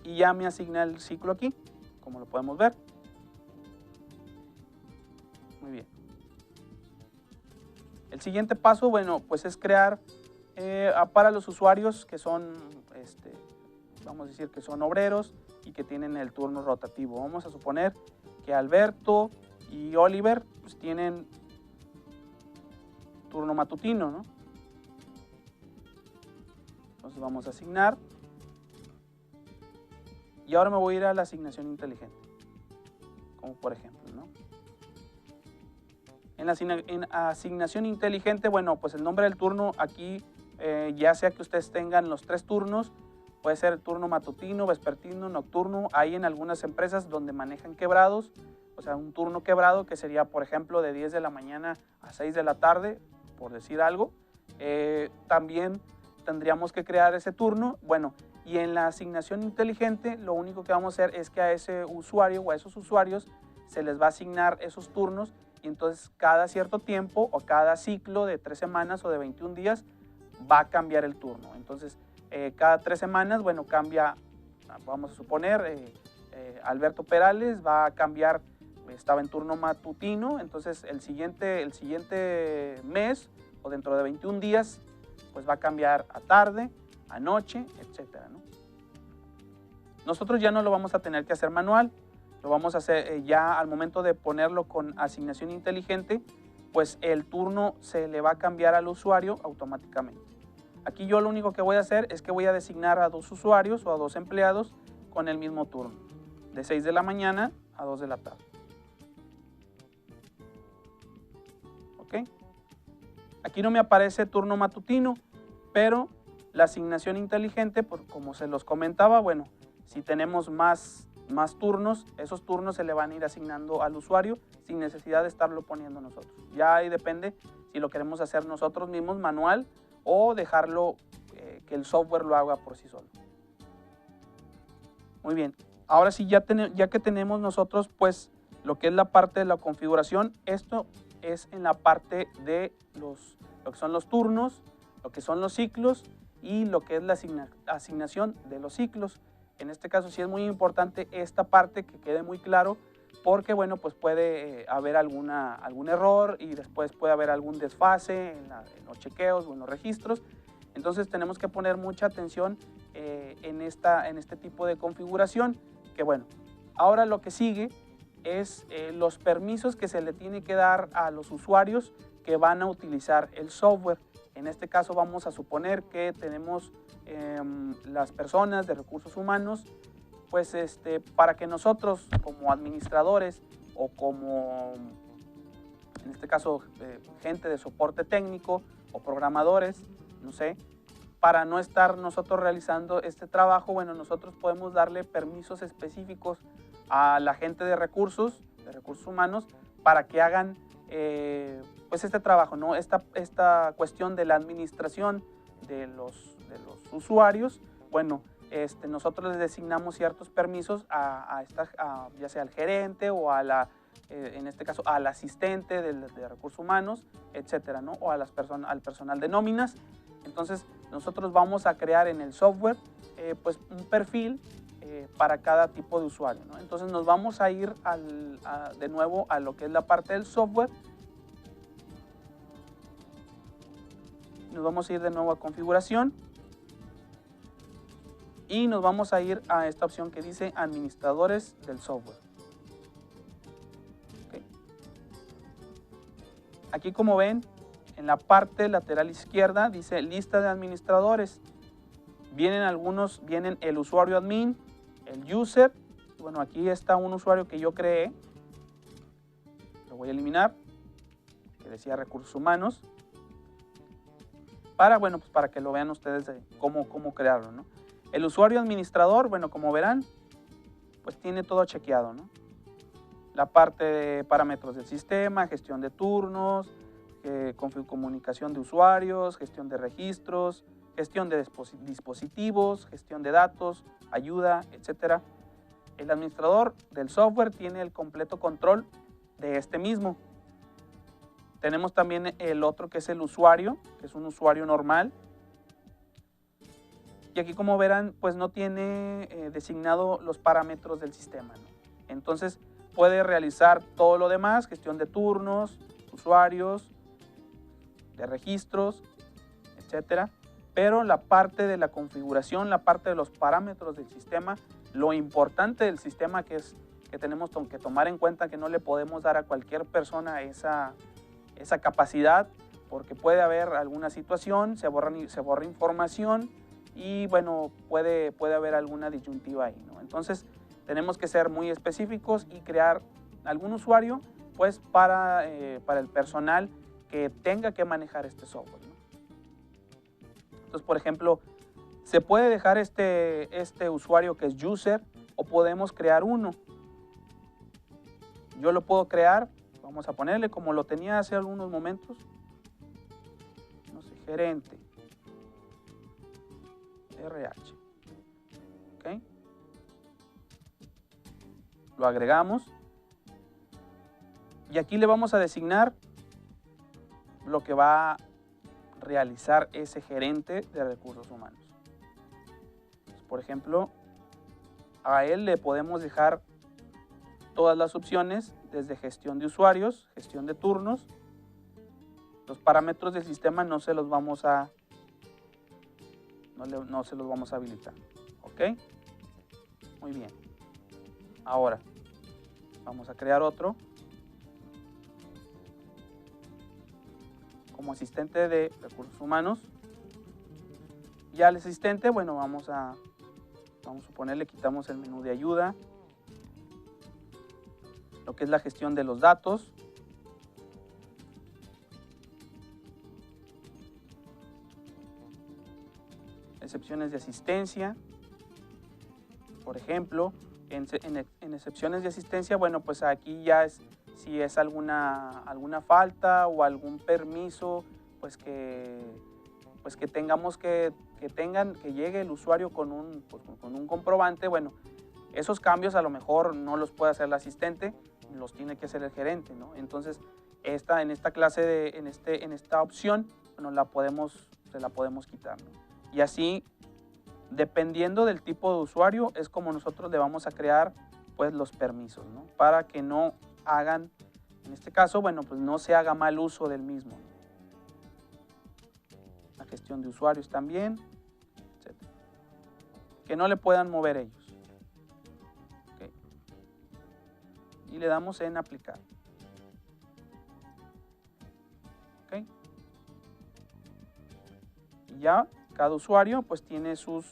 Y ya me asigna el ciclo aquí, como lo podemos ver. Muy bien. El siguiente paso, bueno, pues es crear para los usuarios que son, vamos a decir que son obreros y que tienen el turno rotativo. Vamos a suponer que Alberto y Oliver pues tienen turno matutino, ¿no? Entonces vamos a asignar. Y ahora me voy a ir a la asignación inteligente, como por ejemplo, ¿no? En la asignación inteligente, bueno, pues el nombre del turno aquí, ya sea que ustedes tengan los 3 turnos, puede ser el turno matutino, vespertino, nocturno. Hay en algunas empresas donde manejan quebrados, o sea, un turno quebrado que sería, por ejemplo, de 10 de la mañana a 6 de la tarde, por decir algo. También tendríamos que crear ese turno. Bueno, y en la asignación inteligente, lo único que vamos a hacer es que a ese usuario o a esos usuarios se les va a asignar esos turnos y entonces cada cierto tiempo o cada ciclo de 3 semanas o de 21 días va a cambiar el turno. Entonces, cada 3 semanas, bueno, cambia, vamos a suponer, Alberto Perales va a cambiar, estaba en turno matutino, entonces el siguiente mes o dentro de 21 días, pues va a cambiar a tarde, a noche, etcétera, ¿no? Nosotros ya no lo vamos a tener que hacer manual, lo vamos a hacer ya al momento de ponerlo con asignación inteligente, pues el turno se le va a cambiar al usuario automáticamente. Aquí yo lo único que voy a hacer es que voy a designar a 2 usuarios o a 2 empleados con el mismo turno, de 6 de la mañana a 2 de la tarde. ¿ok? Aquí no me aparece turno matutino, pero la asignación inteligente, como se los comentaba, bueno, si tenemos más turnos, esos turnos se le van a ir asignando al usuario sin necesidad de estarlo poniendo nosotros. Ya ahí depende si lo queremos hacer nosotros mismos manual o dejarlo que el software lo haga por sí solo. Muy bien, ahora sí ya que tenemos nosotros pues lo que es la parte de la configuración, esto es en la parte de lo que son los turnos, lo que son los ciclos y lo que es la asignación de los ciclos. En este caso sí es muy importante esta parte que quede muy claro porque bueno, pues puede haber algún error y después puede haber algún desfase en los chequeos o en los registros. Entonces tenemos que poner mucha atención en este tipo de configuración, que bueno, ahora lo que sigue es los permisos que se le tiene que dar a los usuarios que van a utilizar el software. En este caso vamos a suponer que tenemos las personas de recursos humanos, pues para que nosotros como administradores o como, en este caso, gente de soporte técnico o programadores, no sé, para no estar nosotros realizando este trabajo, bueno, nosotros podemos darle permisos específicos a la gente de recursos humanos, para que hagan pues este trabajo, ¿no? Esta cuestión de la administración de los usuarios. Bueno, nosotros les designamos ciertos permisos ya sea al gerente o en este caso al asistente de recursos humanos, etcétera, ¿no? O al personal de nóminas. Entonces nosotros vamos a crear en el software pues un perfil para cada tipo de usuario, ¿no? Entonces nos vamos a ir de nuevo a lo que es la parte del software. Nos vamos a ir de nuevo a configuración y nos vamos a ir a esta opción que dice administradores del software. Okay. Aquí, como ven, en la parte lateral izquierda dice lista de administradores. Vienen el usuario admin, el user. Bueno, aquí está un usuario que yo creé. Lo voy a eliminar, que decía recursos humanos. Bueno, pues para que lo vean ustedes de cómo crearlo, ¿no? El usuario administrador, bueno, como verán, pues tiene todo chequeado, ¿no? La parte de parámetros del sistema, gestión de turnos, comunicación de usuarios, gestión de registros, gestión de dispositivos, gestión de datos, ayuda, etc. El administrador del software tiene el completo control de este mismo. Tenemos también el otro que es el usuario, que es un usuario normal. Y aquí, como verán, pues no tiene designado los parámetros del sistema, ¿no? Entonces puede realizar todo lo demás, gestión de turnos, usuarios, de registros, etcétera. Pero la parte de la configuración, la parte de los parámetros del sistema, lo importante del sistema que tenemos que tomar en cuenta, que no le podemos dar a cualquier persona esa capacidad, porque puede haber alguna situación, se borra información y bueno, puede haber alguna disyuntiva ahí, ¿no? Entonces tenemos que ser muy específicos y crear algún usuario pues para el personal que tenga que manejar este software, ¿no? Entonces, por ejemplo, se puede dejar este usuario que es user, o podemos crear uno. Yo lo puedo crear, vamos a ponerle como lo tenía hace algunos momentos, no sé, gerente RH. ¿Ok? Lo agregamos y aquí le vamos a designar lo que va a realizar ese gerente de recursos humanos. Entonces, por ejemplo, a él le podemos dejar todas las opciones, desde gestión de usuarios, gestión de turnos. Los parámetros del sistema no se los vamos a habilitar. ¿Ok? Muy bien. Ahora vamos a crear otro como asistente de recursos humanos. Y al asistente, bueno, vamos a suponer, le quitamos el menú de ayuda, lo que es la gestión de los datos, excepciones de asistencia, por ejemplo. En excepciones de asistencia, bueno, pues aquí ya es si es alguna falta o algún permiso, pues que tengamos que llegue el usuario con un comprobante. Bueno, esos cambios a lo mejor no los puede hacer el asistente, los tiene que hacer el gerente, ¿no? Entonces, en esta opción, bueno, se la podemos quitar, ¿no? Y así, dependiendo del tipo de usuario, es como nosotros le vamos a crear, pues, los permisos, ¿no? Para que no hagan, en este caso, bueno, pues no se haga mal uso del mismo. La gestión de usuarios también, etc. Que no le puedan mover ellos. Okay. Y le damos en aplicar. Okay. Y ya cada usuario pues tiene sus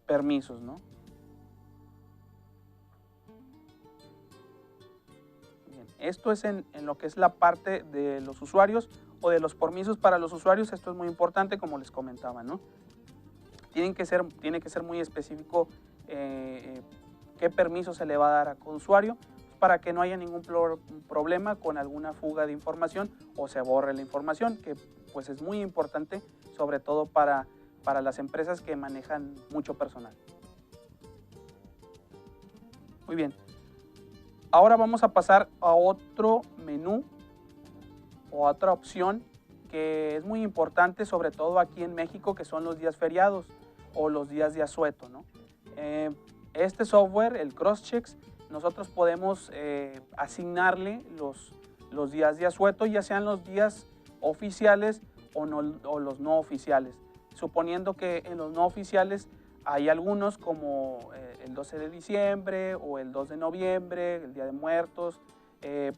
permisos, ¿no? Bien, esto es en lo que es la parte de los usuarios o de los permisos para los usuarios. Esto es muy importante, como les comentaba, ¿no? Tiene que ser muy específico qué permiso se le va a dar a cada usuario para que no haya ningún problema con alguna fuga de información o se borre la información, que pues es muy importante, sobre todo para las empresas que manejan mucho personal. Muy bien. Ahora vamos a pasar a otro menú o a otra opción que es muy importante, sobre todo aquí en México, que son los días feriados o los días de asueto, ¿no? Este software, el Crosschex, nosotros podemos asignarle los días de asueto, ya sean los días oficiales o los no oficiales. Suponiendo que en los no oficiales hay algunos como el 12 de diciembre o el 2 de noviembre, el Día de Muertos.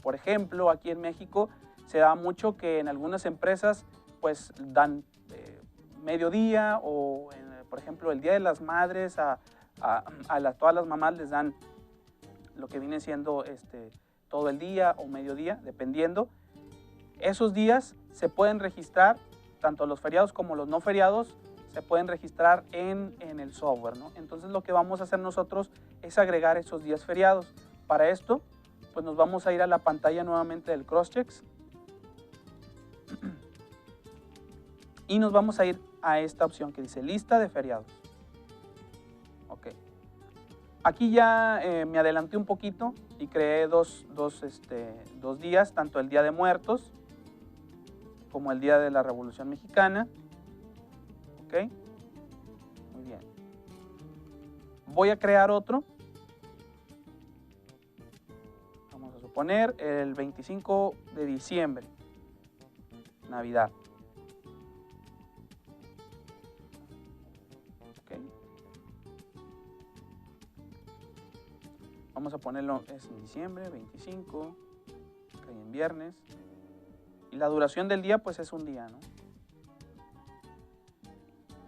Por ejemplo, aquí en México se da mucho que en algunas empresas pues dan mediodía o, por ejemplo, el Día de las Madres a todas las mamás les dan lo que viene siendo todo el día o mediodía, dependiendo. Esos días se pueden registrar, tanto los feriados como los no feriados, se pueden registrar en el software, ¿no? Entonces lo que vamos a hacer nosotros es agregar esos días feriados. Para esto, pues nos vamos a ir a la pantalla nuevamente del Crosschex y nos vamos a ir a esta opción que dice lista de feriados. Ok. Aquí ya me adelanté un poquito y creé dos días, tanto el Día de Muertos como el Día de la Revolución Mexicana. Ok, muy bien. Voy a crear otro. Vamos a suponer el 25 de diciembre, Navidad. Ok. Vamos a ponerlo, es en diciembre, 25, cae en viernes. Y la duración del día, pues es un día, ¿no?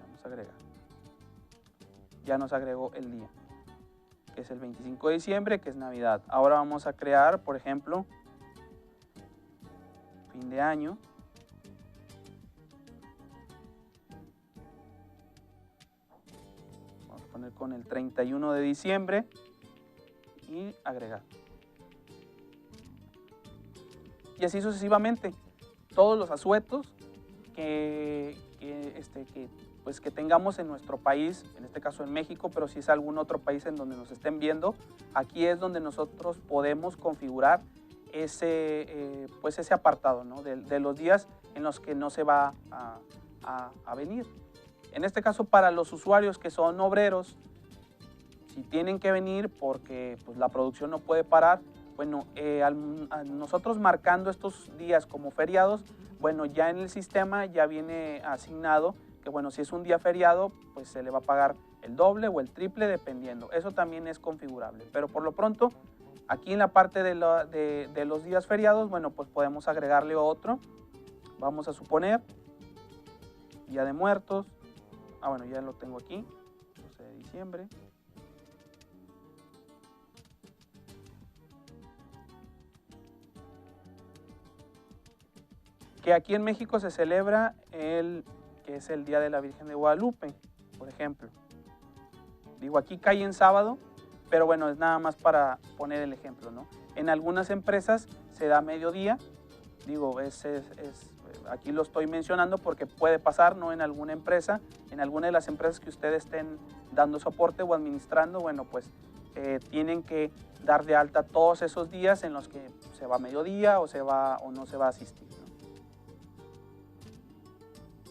Vamos a agregar. Ya nos agregó el día, que es el 25 de diciembre, que es Navidad. Ahora vamos a crear, por ejemplo, fin de año. Vamos a poner con el 31 de diciembre y agregar. Y así sucesivamente. Todos los asuetos que tengamos en nuestro país, en este caso en México, pero si es algún otro país en donde nos estén viendo, aquí es donde nosotros podemos configurar ese apartado, ¿no? de los días en los que no se va a venir. En este caso, para los usuarios que son obreros, si tienen que venir porque pues, la producción no puede parar, bueno, nosotros marcando estos días como feriados, bueno, ya en el sistema ya viene asignado que, bueno, si es un día feriado, pues se le va a pagar el doble o el triple dependiendo. Eso también es configurable, pero por lo pronto, aquí en la parte de los días feriados, bueno, pues podemos agregarle otro. Vamos a suponer Día de Muertos. Bueno, ya lo tengo aquí, 12 de diciembre. Que aquí en México se celebra que es el Día de la Virgen de Guadalupe. por ejemplo. Digo, aquí cae en sábado, pero bueno, es nada más para poner el ejemplo, ¿no? En algunas empresas se da mediodía, digo, aquí lo estoy mencionando porque puede pasar, ¿no? En alguna empresa, en alguna de las empresas que ustedes estén dando soporte o administrando, bueno, pues tienen que dar de alta todos esos días en los que se va a mediodía o no se va a asistir, ¿no?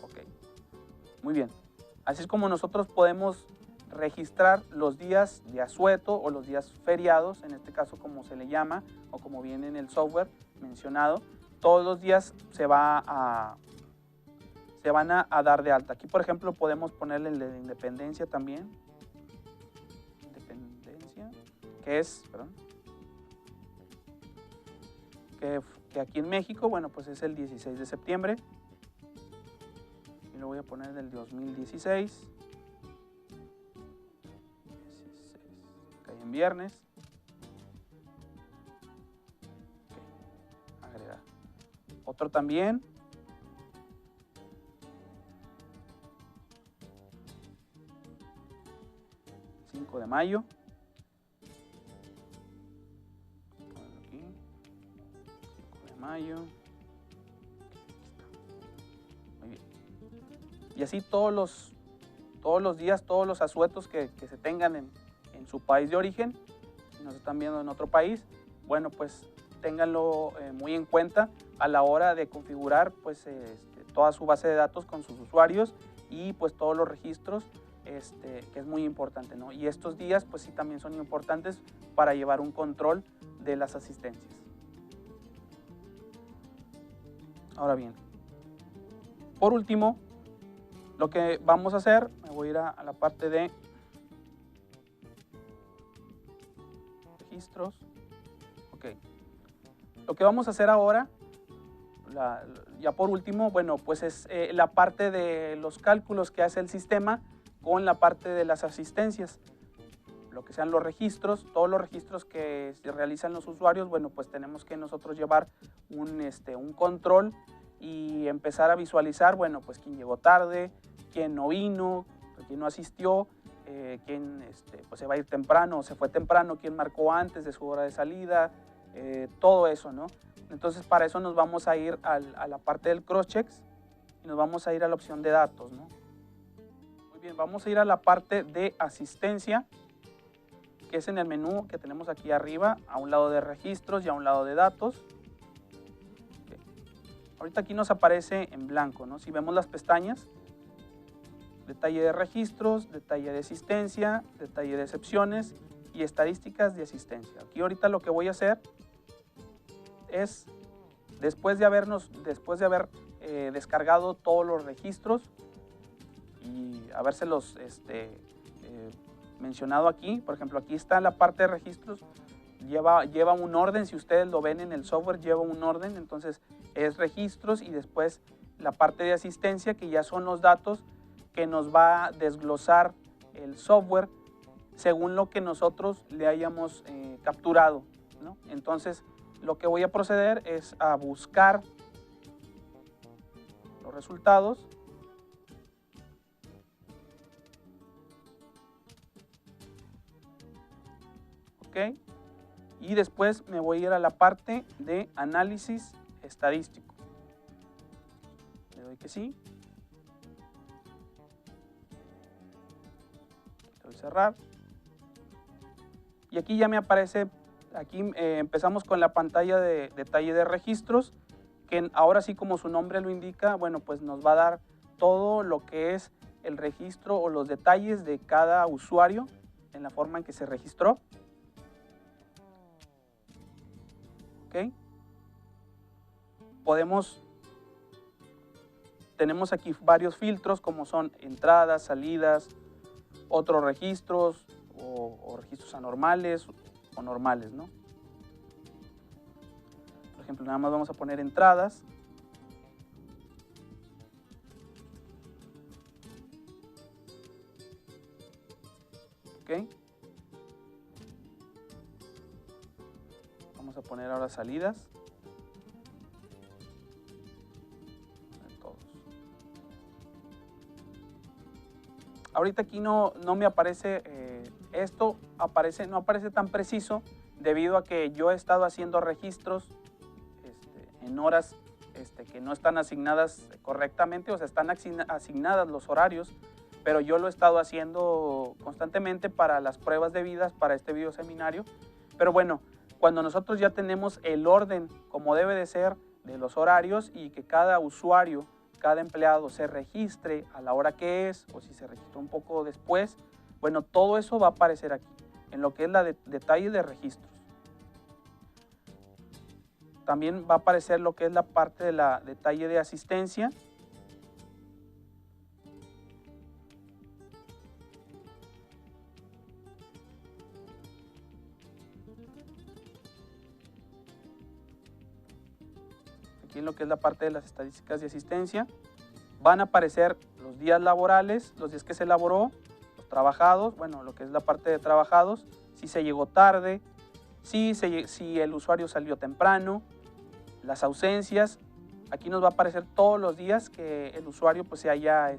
Ok, muy bien. Así es como nosotros podemos registrar los días de asueto o los días feriados, en este caso como se le llama o como viene en el software mencionado. Todos los días se van a dar de alta. Aquí, por ejemplo, podemos ponerle el de independencia también. Independencia, que es, perdón, que aquí en México, bueno, pues es el 16 de septiembre. Y lo voy a poner del 2016. Cae en viernes. Okay. Agregar. Otro también. De mayo. Aquí. 5 de mayo. Muy bien. Y así todos los días, todos los asuetos que se tengan en su país de origen, si nos están viendo en otro país, bueno, pues ténganlo muy en cuenta a la hora de configurar pues toda su base de datos con sus usuarios y pues todos los registros, que es muy importante, ¿no? Y estos días pues sí también son importantes para llevar un control de las asistencias. Ahora bien, por último, lo que vamos a hacer, me voy a ir a la parte de registros. Ok. Lo que vamos a hacer ahora, ya por último, bueno, pues es la parte de los cálculos que hace el sistema con la parte de las asistencias. Lo que sean los registros, todos los registros que se realizan los usuarios, bueno, pues tenemos que nosotros llevar un control y empezar a visualizar, bueno, pues quién llegó tarde, quién no vino, quién no asistió, quién pues se va a ir temprano o se fue temprano, quién marcó antes de su hora de salida, todo eso, ¿no? Entonces para eso nos vamos a ir a la parte del crosschecks y nos vamos a ir a la opción de datos, ¿no? Muy bien, vamos a ir a la parte de asistencia, que es en el menú que tenemos aquí arriba, a un lado de registros y a un lado de datos. Okay. Ahorita aquí nos aparece en blanco, ¿no? Si vemos las pestañas, detalle de registros, detalle de asistencia, detalle de excepciones y estadísticas de asistencia. Aquí ahorita lo que voy a hacer es, después de haber descargado todos los registros y habérselos mencionado aquí, por ejemplo, aquí está la parte de registros, lleva un orden, si ustedes lo ven en el software, lleva un orden, entonces es registros y después la parte de asistencia, que ya son los datos que nos va a desglosar el software según lo que nosotros le hayamos capturado, ¿no? Entonces, lo que voy a proceder es a buscar los resultados. Ok. Y después me voy a ir a la parte de análisis estadístico. Le doy que sí. Le doy cerrar. Y aquí ya me aparece, aquí empezamos con la pantalla de detalle de registros, que ahora sí, como su nombre lo indica, bueno, pues nos va a dar todo lo que es el registro o los detalles de cada usuario en la forma en que se registró. ¿Ok? Tenemos aquí varios filtros como son entradas, salidas, otros registros o registros anormales o normales, ¿no? Por ejemplo, nada más vamos a poner entradas. ¿Ok? Vamos a poner ahora salidas. Ahorita aquí no me aparece, no aparece tan preciso debido a que yo he estado haciendo registros en horas que no están asignadas correctamente, o sea, están asignadas los horarios, pero yo lo he estado haciendo constantemente para las pruebas debidas para este videoseminario. Pero bueno, cuando nosotros ya tenemos el orden como debe de ser de los horarios y que cada usuario, cada empleado se registre a la hora que es, o si se registró un poco después, bueno, todo eso va a aparecer aquí, en lo que es la detalle de registros. También va a aparecer lo que es la parte de la detalle de asistencia. Aquí en lo que es la parte de las estadísticas de asistencia, van a aparecer los días laborales, los días que se elaboró, los trabajados, bueno, lo que es la parte de trabajados, si se llegó tarde, si el usuario salió temprano, las ausencias. Aquí nos va a aparecer todos los días que el usuario pues se haya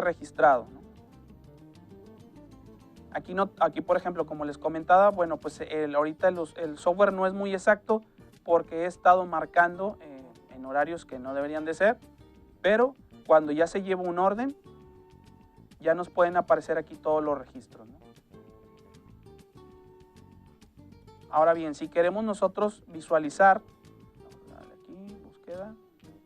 registrado, ¿no? Aquí, por ejemplo, como les comentaba, bueno, pues ahorita el software no es muy exacto porque he estado marcando en horarios que no deberían de ser, pero cuando ya se lleva un orden, ya nos pueden aparecer aquí todos los registros, ¿no? Ahora bien, si queremos nosotros visualizar, vamos a darle aquí, búsqueda. Okay.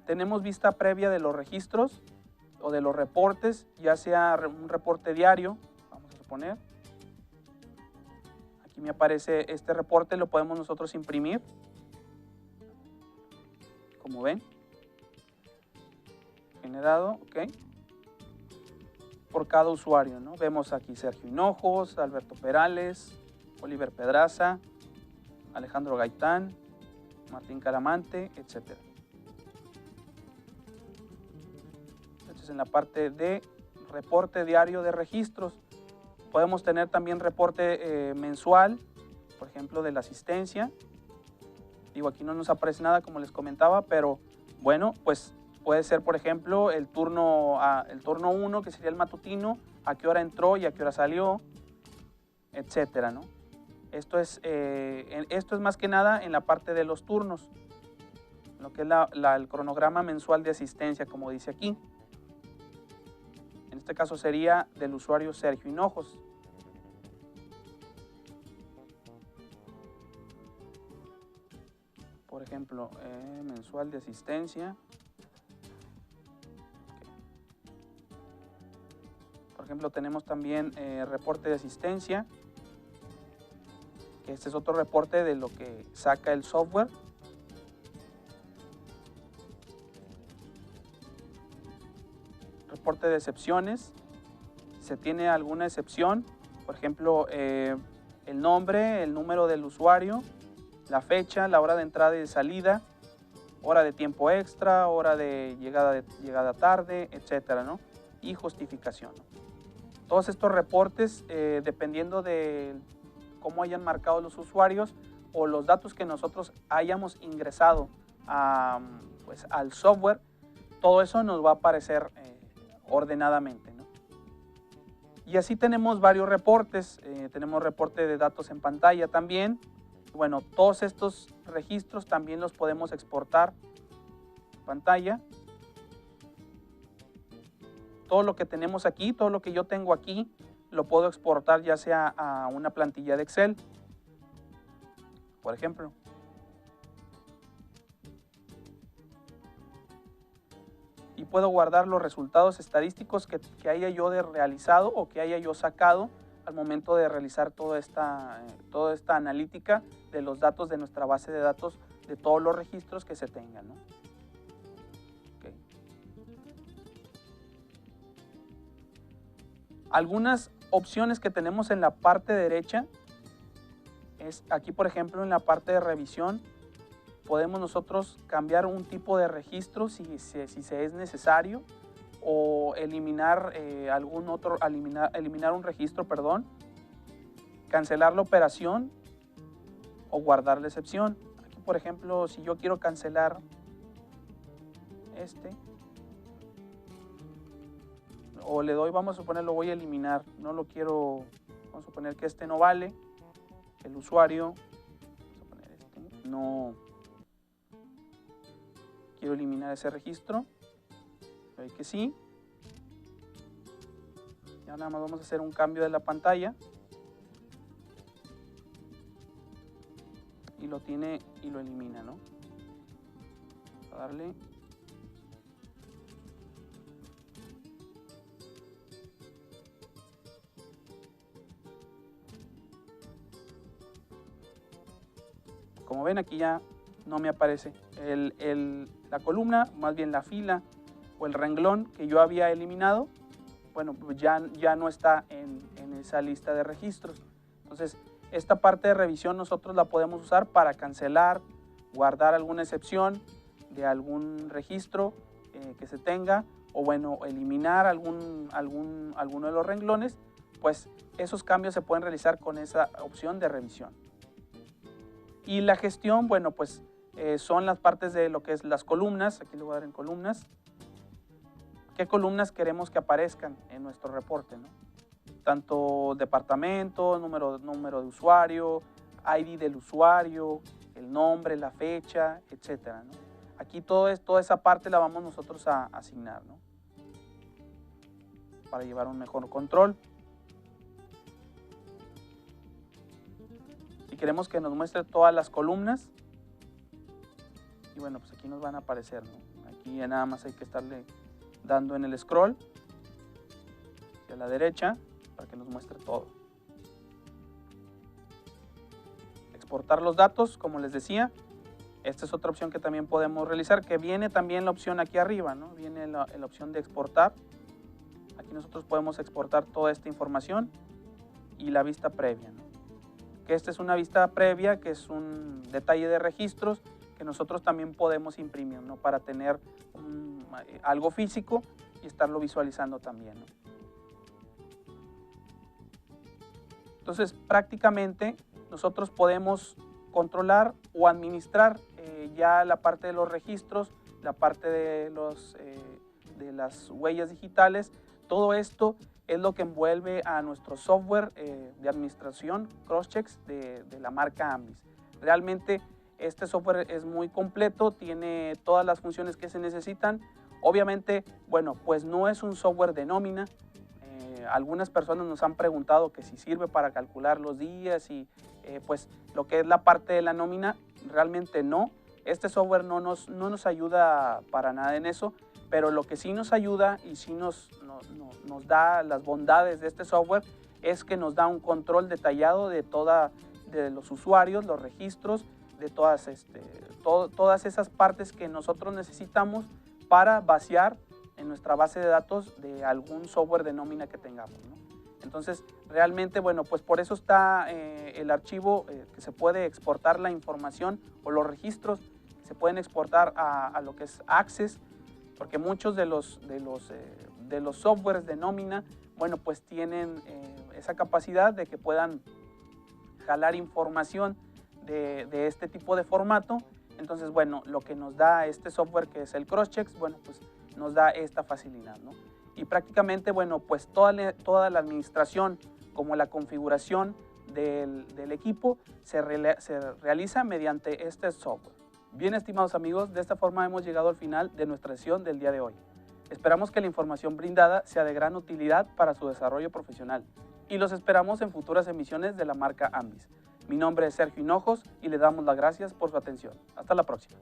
Tenemos vista previa de los registros o de los reportes, ya sea un reporte diario, vamos a suponer. Aquí me aparece este reporte, lo podemos nosotros imprimir. Como ven, generado, ok, por cada usuario, ¿no? Vemos aquí Sergio Hinojos, Alberto Perales, Oliver Pedraza, Alejandro Gaitán, Martín Calamante, etc. Esto es en la parte de reporte diario de registros. Podemos tener también reporte mensual, por ejemplo, de la asistencia. Digo, aquí no nos aparece nada, como les comentaba, pero bueno, pues puede ser, por ejemplo, el turno 1, que sería el matutino, a qué hora entró y a qué hora salió, etcétera, ¿no? Esto es más que nada en la parte de los turnos, lo que es el cronograma mensual de asistencia, como dice aquí. En este caso sería del usuario Sergio Hinojos. Por ejemplo, mensual de asistencia. Okay. Por ejemplo, tenemos también reporte de asistencia. Este es otro reporte de lo que saca el software. Reporte de excepciones. Si se tiene alguna excepción, por ejemplo, el nombre, el número del usuario, la fecha, la hora de entrada y de salida, hora de tiempo extra, hora de llegada tarde, etcétera, ¿no? Y justificación, ¿no? Todos estos reportes, dependiendo de cómo hayan marcado los usuarios o los datos que nosotros hayamos ingresado al software, todo eso nos va a aparecer ordenadamente, ¿no? Y así tenemos varios reportes. Tenemos reporte de datos en pantalla también. Bueno, todos estos registros también los podemos exportar en pantalla. Todo lo que tenemos aquí, todo lo que yo tengo aquí, lo puedo exportar ya sea a una plantilla de Excel, por ejemplo. Y puedo guardar los resultados estadísticos que haya yo realizado o que haya yo sacado al momento de realizar toda esta analítica de los datos de nuestra base de datos, de todos los registros que se tengan, ¿no? Okay. Algunas opciones que tenemos en la parte derecha es aquí, por ejemplo, en la parte de revisión, podemos nosotros cambiar un tipo de registro si se es necesario, o eliminar eliminar un registro, perdón, cancelar la operación o guardar la excepción. Aquí, por ejemplo, si yo quiero cancelar o le doy, vamos a suponer, lo voy a eliminar, no lo quiero, vamos a suponer que no vale, el usuario, vamos a poner no quiero eliminar ese registro, le doy que sí. Ya nada más vamos a hacer un cambio de la pantalla y lo tiene y lo elimina, ¿no? A darle. Como ven, aquí ya no me aparece la columna, más bien la fila o el renglón que yo había eliminado. Bueno, pues ya no está en esa lista de registros. Entonces, esta parte de revisión nosotros la podemos usar para cancelar, guardar alguna excepción de algún registro que se tenga, o bueno, eliminar alguno de los renglones. Pues esos cambios se pueden realizar con esa opción de revisión. Y la gestión, bueno, pues son las partes de lo que es las columnas. Aquí le voy a dar en columnas. ¿Qué columnas queremos que aparezcan en nuestro reporte, ¿no? Tanto departamento, número de usuario, ID del usuario, el nombre, la fecha, etcétera, ¿no? Aquí toda esa parte la vamos nosotros a asignar, ¿no? Para llevar un mejor control. Si queremos que nos muestre todas las columnas, y bueno, pues aquí nos van a aparecer, ¿no? Aquí ya nada más hay que estarle dando en el scroll hacia la derecha para que nos muestre todo. Exportar los datos, como les decía, esta es otra opción que también podemos realizar, que viene también la opción aquí arriba, ¿no? Viene la opción de exportar. Aquí nosotros podemos exportar toda esta información y la vista previa, ¿no? Que esta es una vista previa, que es un detalle de registros que nosotros también podemos imprimir, ¿no? Para tener algo físico y estarlo visualizando también, ¿no? Entonces, prácticamente nosotros podemos controlar o administrar ya la parte de los registros, la parte de las huellas digitales. Todo esto es lo que envuelve a nuestro software de administración Crosschex de la marca Ambis. Realmente este software es muy completo, tiene todas las funciones que se necesitan. Obviamente, bueno, pues no es un software de nómina. Algunas personas nos han preguntado que si sirve para calcular los días y pues lo que es la parte de la nómina, realmente no. Este software no nos ayuda para nada en eso, pero lo que sí nos ayuda y sí nos da las bondades de este software es que nos da un control detallado de los usuarios, los registros, de todas esas partes que nosotros necesitamos para vaciar en nuestra base de datos de algún software de nómina que tengamos, ¿no? Entonces, realmente, bueno, pues por eso está el archivo que se puede exportar la información o los registros que se pueden exportar a lo que es Access, porque muchos de los softwares de nómina, bueno, pues tienen esa capacidad de que puedan jalar información de este tipo de formato. Entonces, bueno, lo que nos da este software, que es el Crosschex, bueno, pues nos da esta facilidad, ¿no? Y prácticamente, bueno, pues toda la administración como la configuración del equipo se realiza mediante este software. Bien, estimados amigos, de esta forma hemos llegado al final de nuestra sesión del día de hoy. Esperamos que la información brindada sea de gran utilidad para su desarrollo profesional y los esperamos en futuras emisiones de la marca Ambis. Mi nombre es Sergio Hinojos y le damos las gracias por su atención. Hasta la próxima.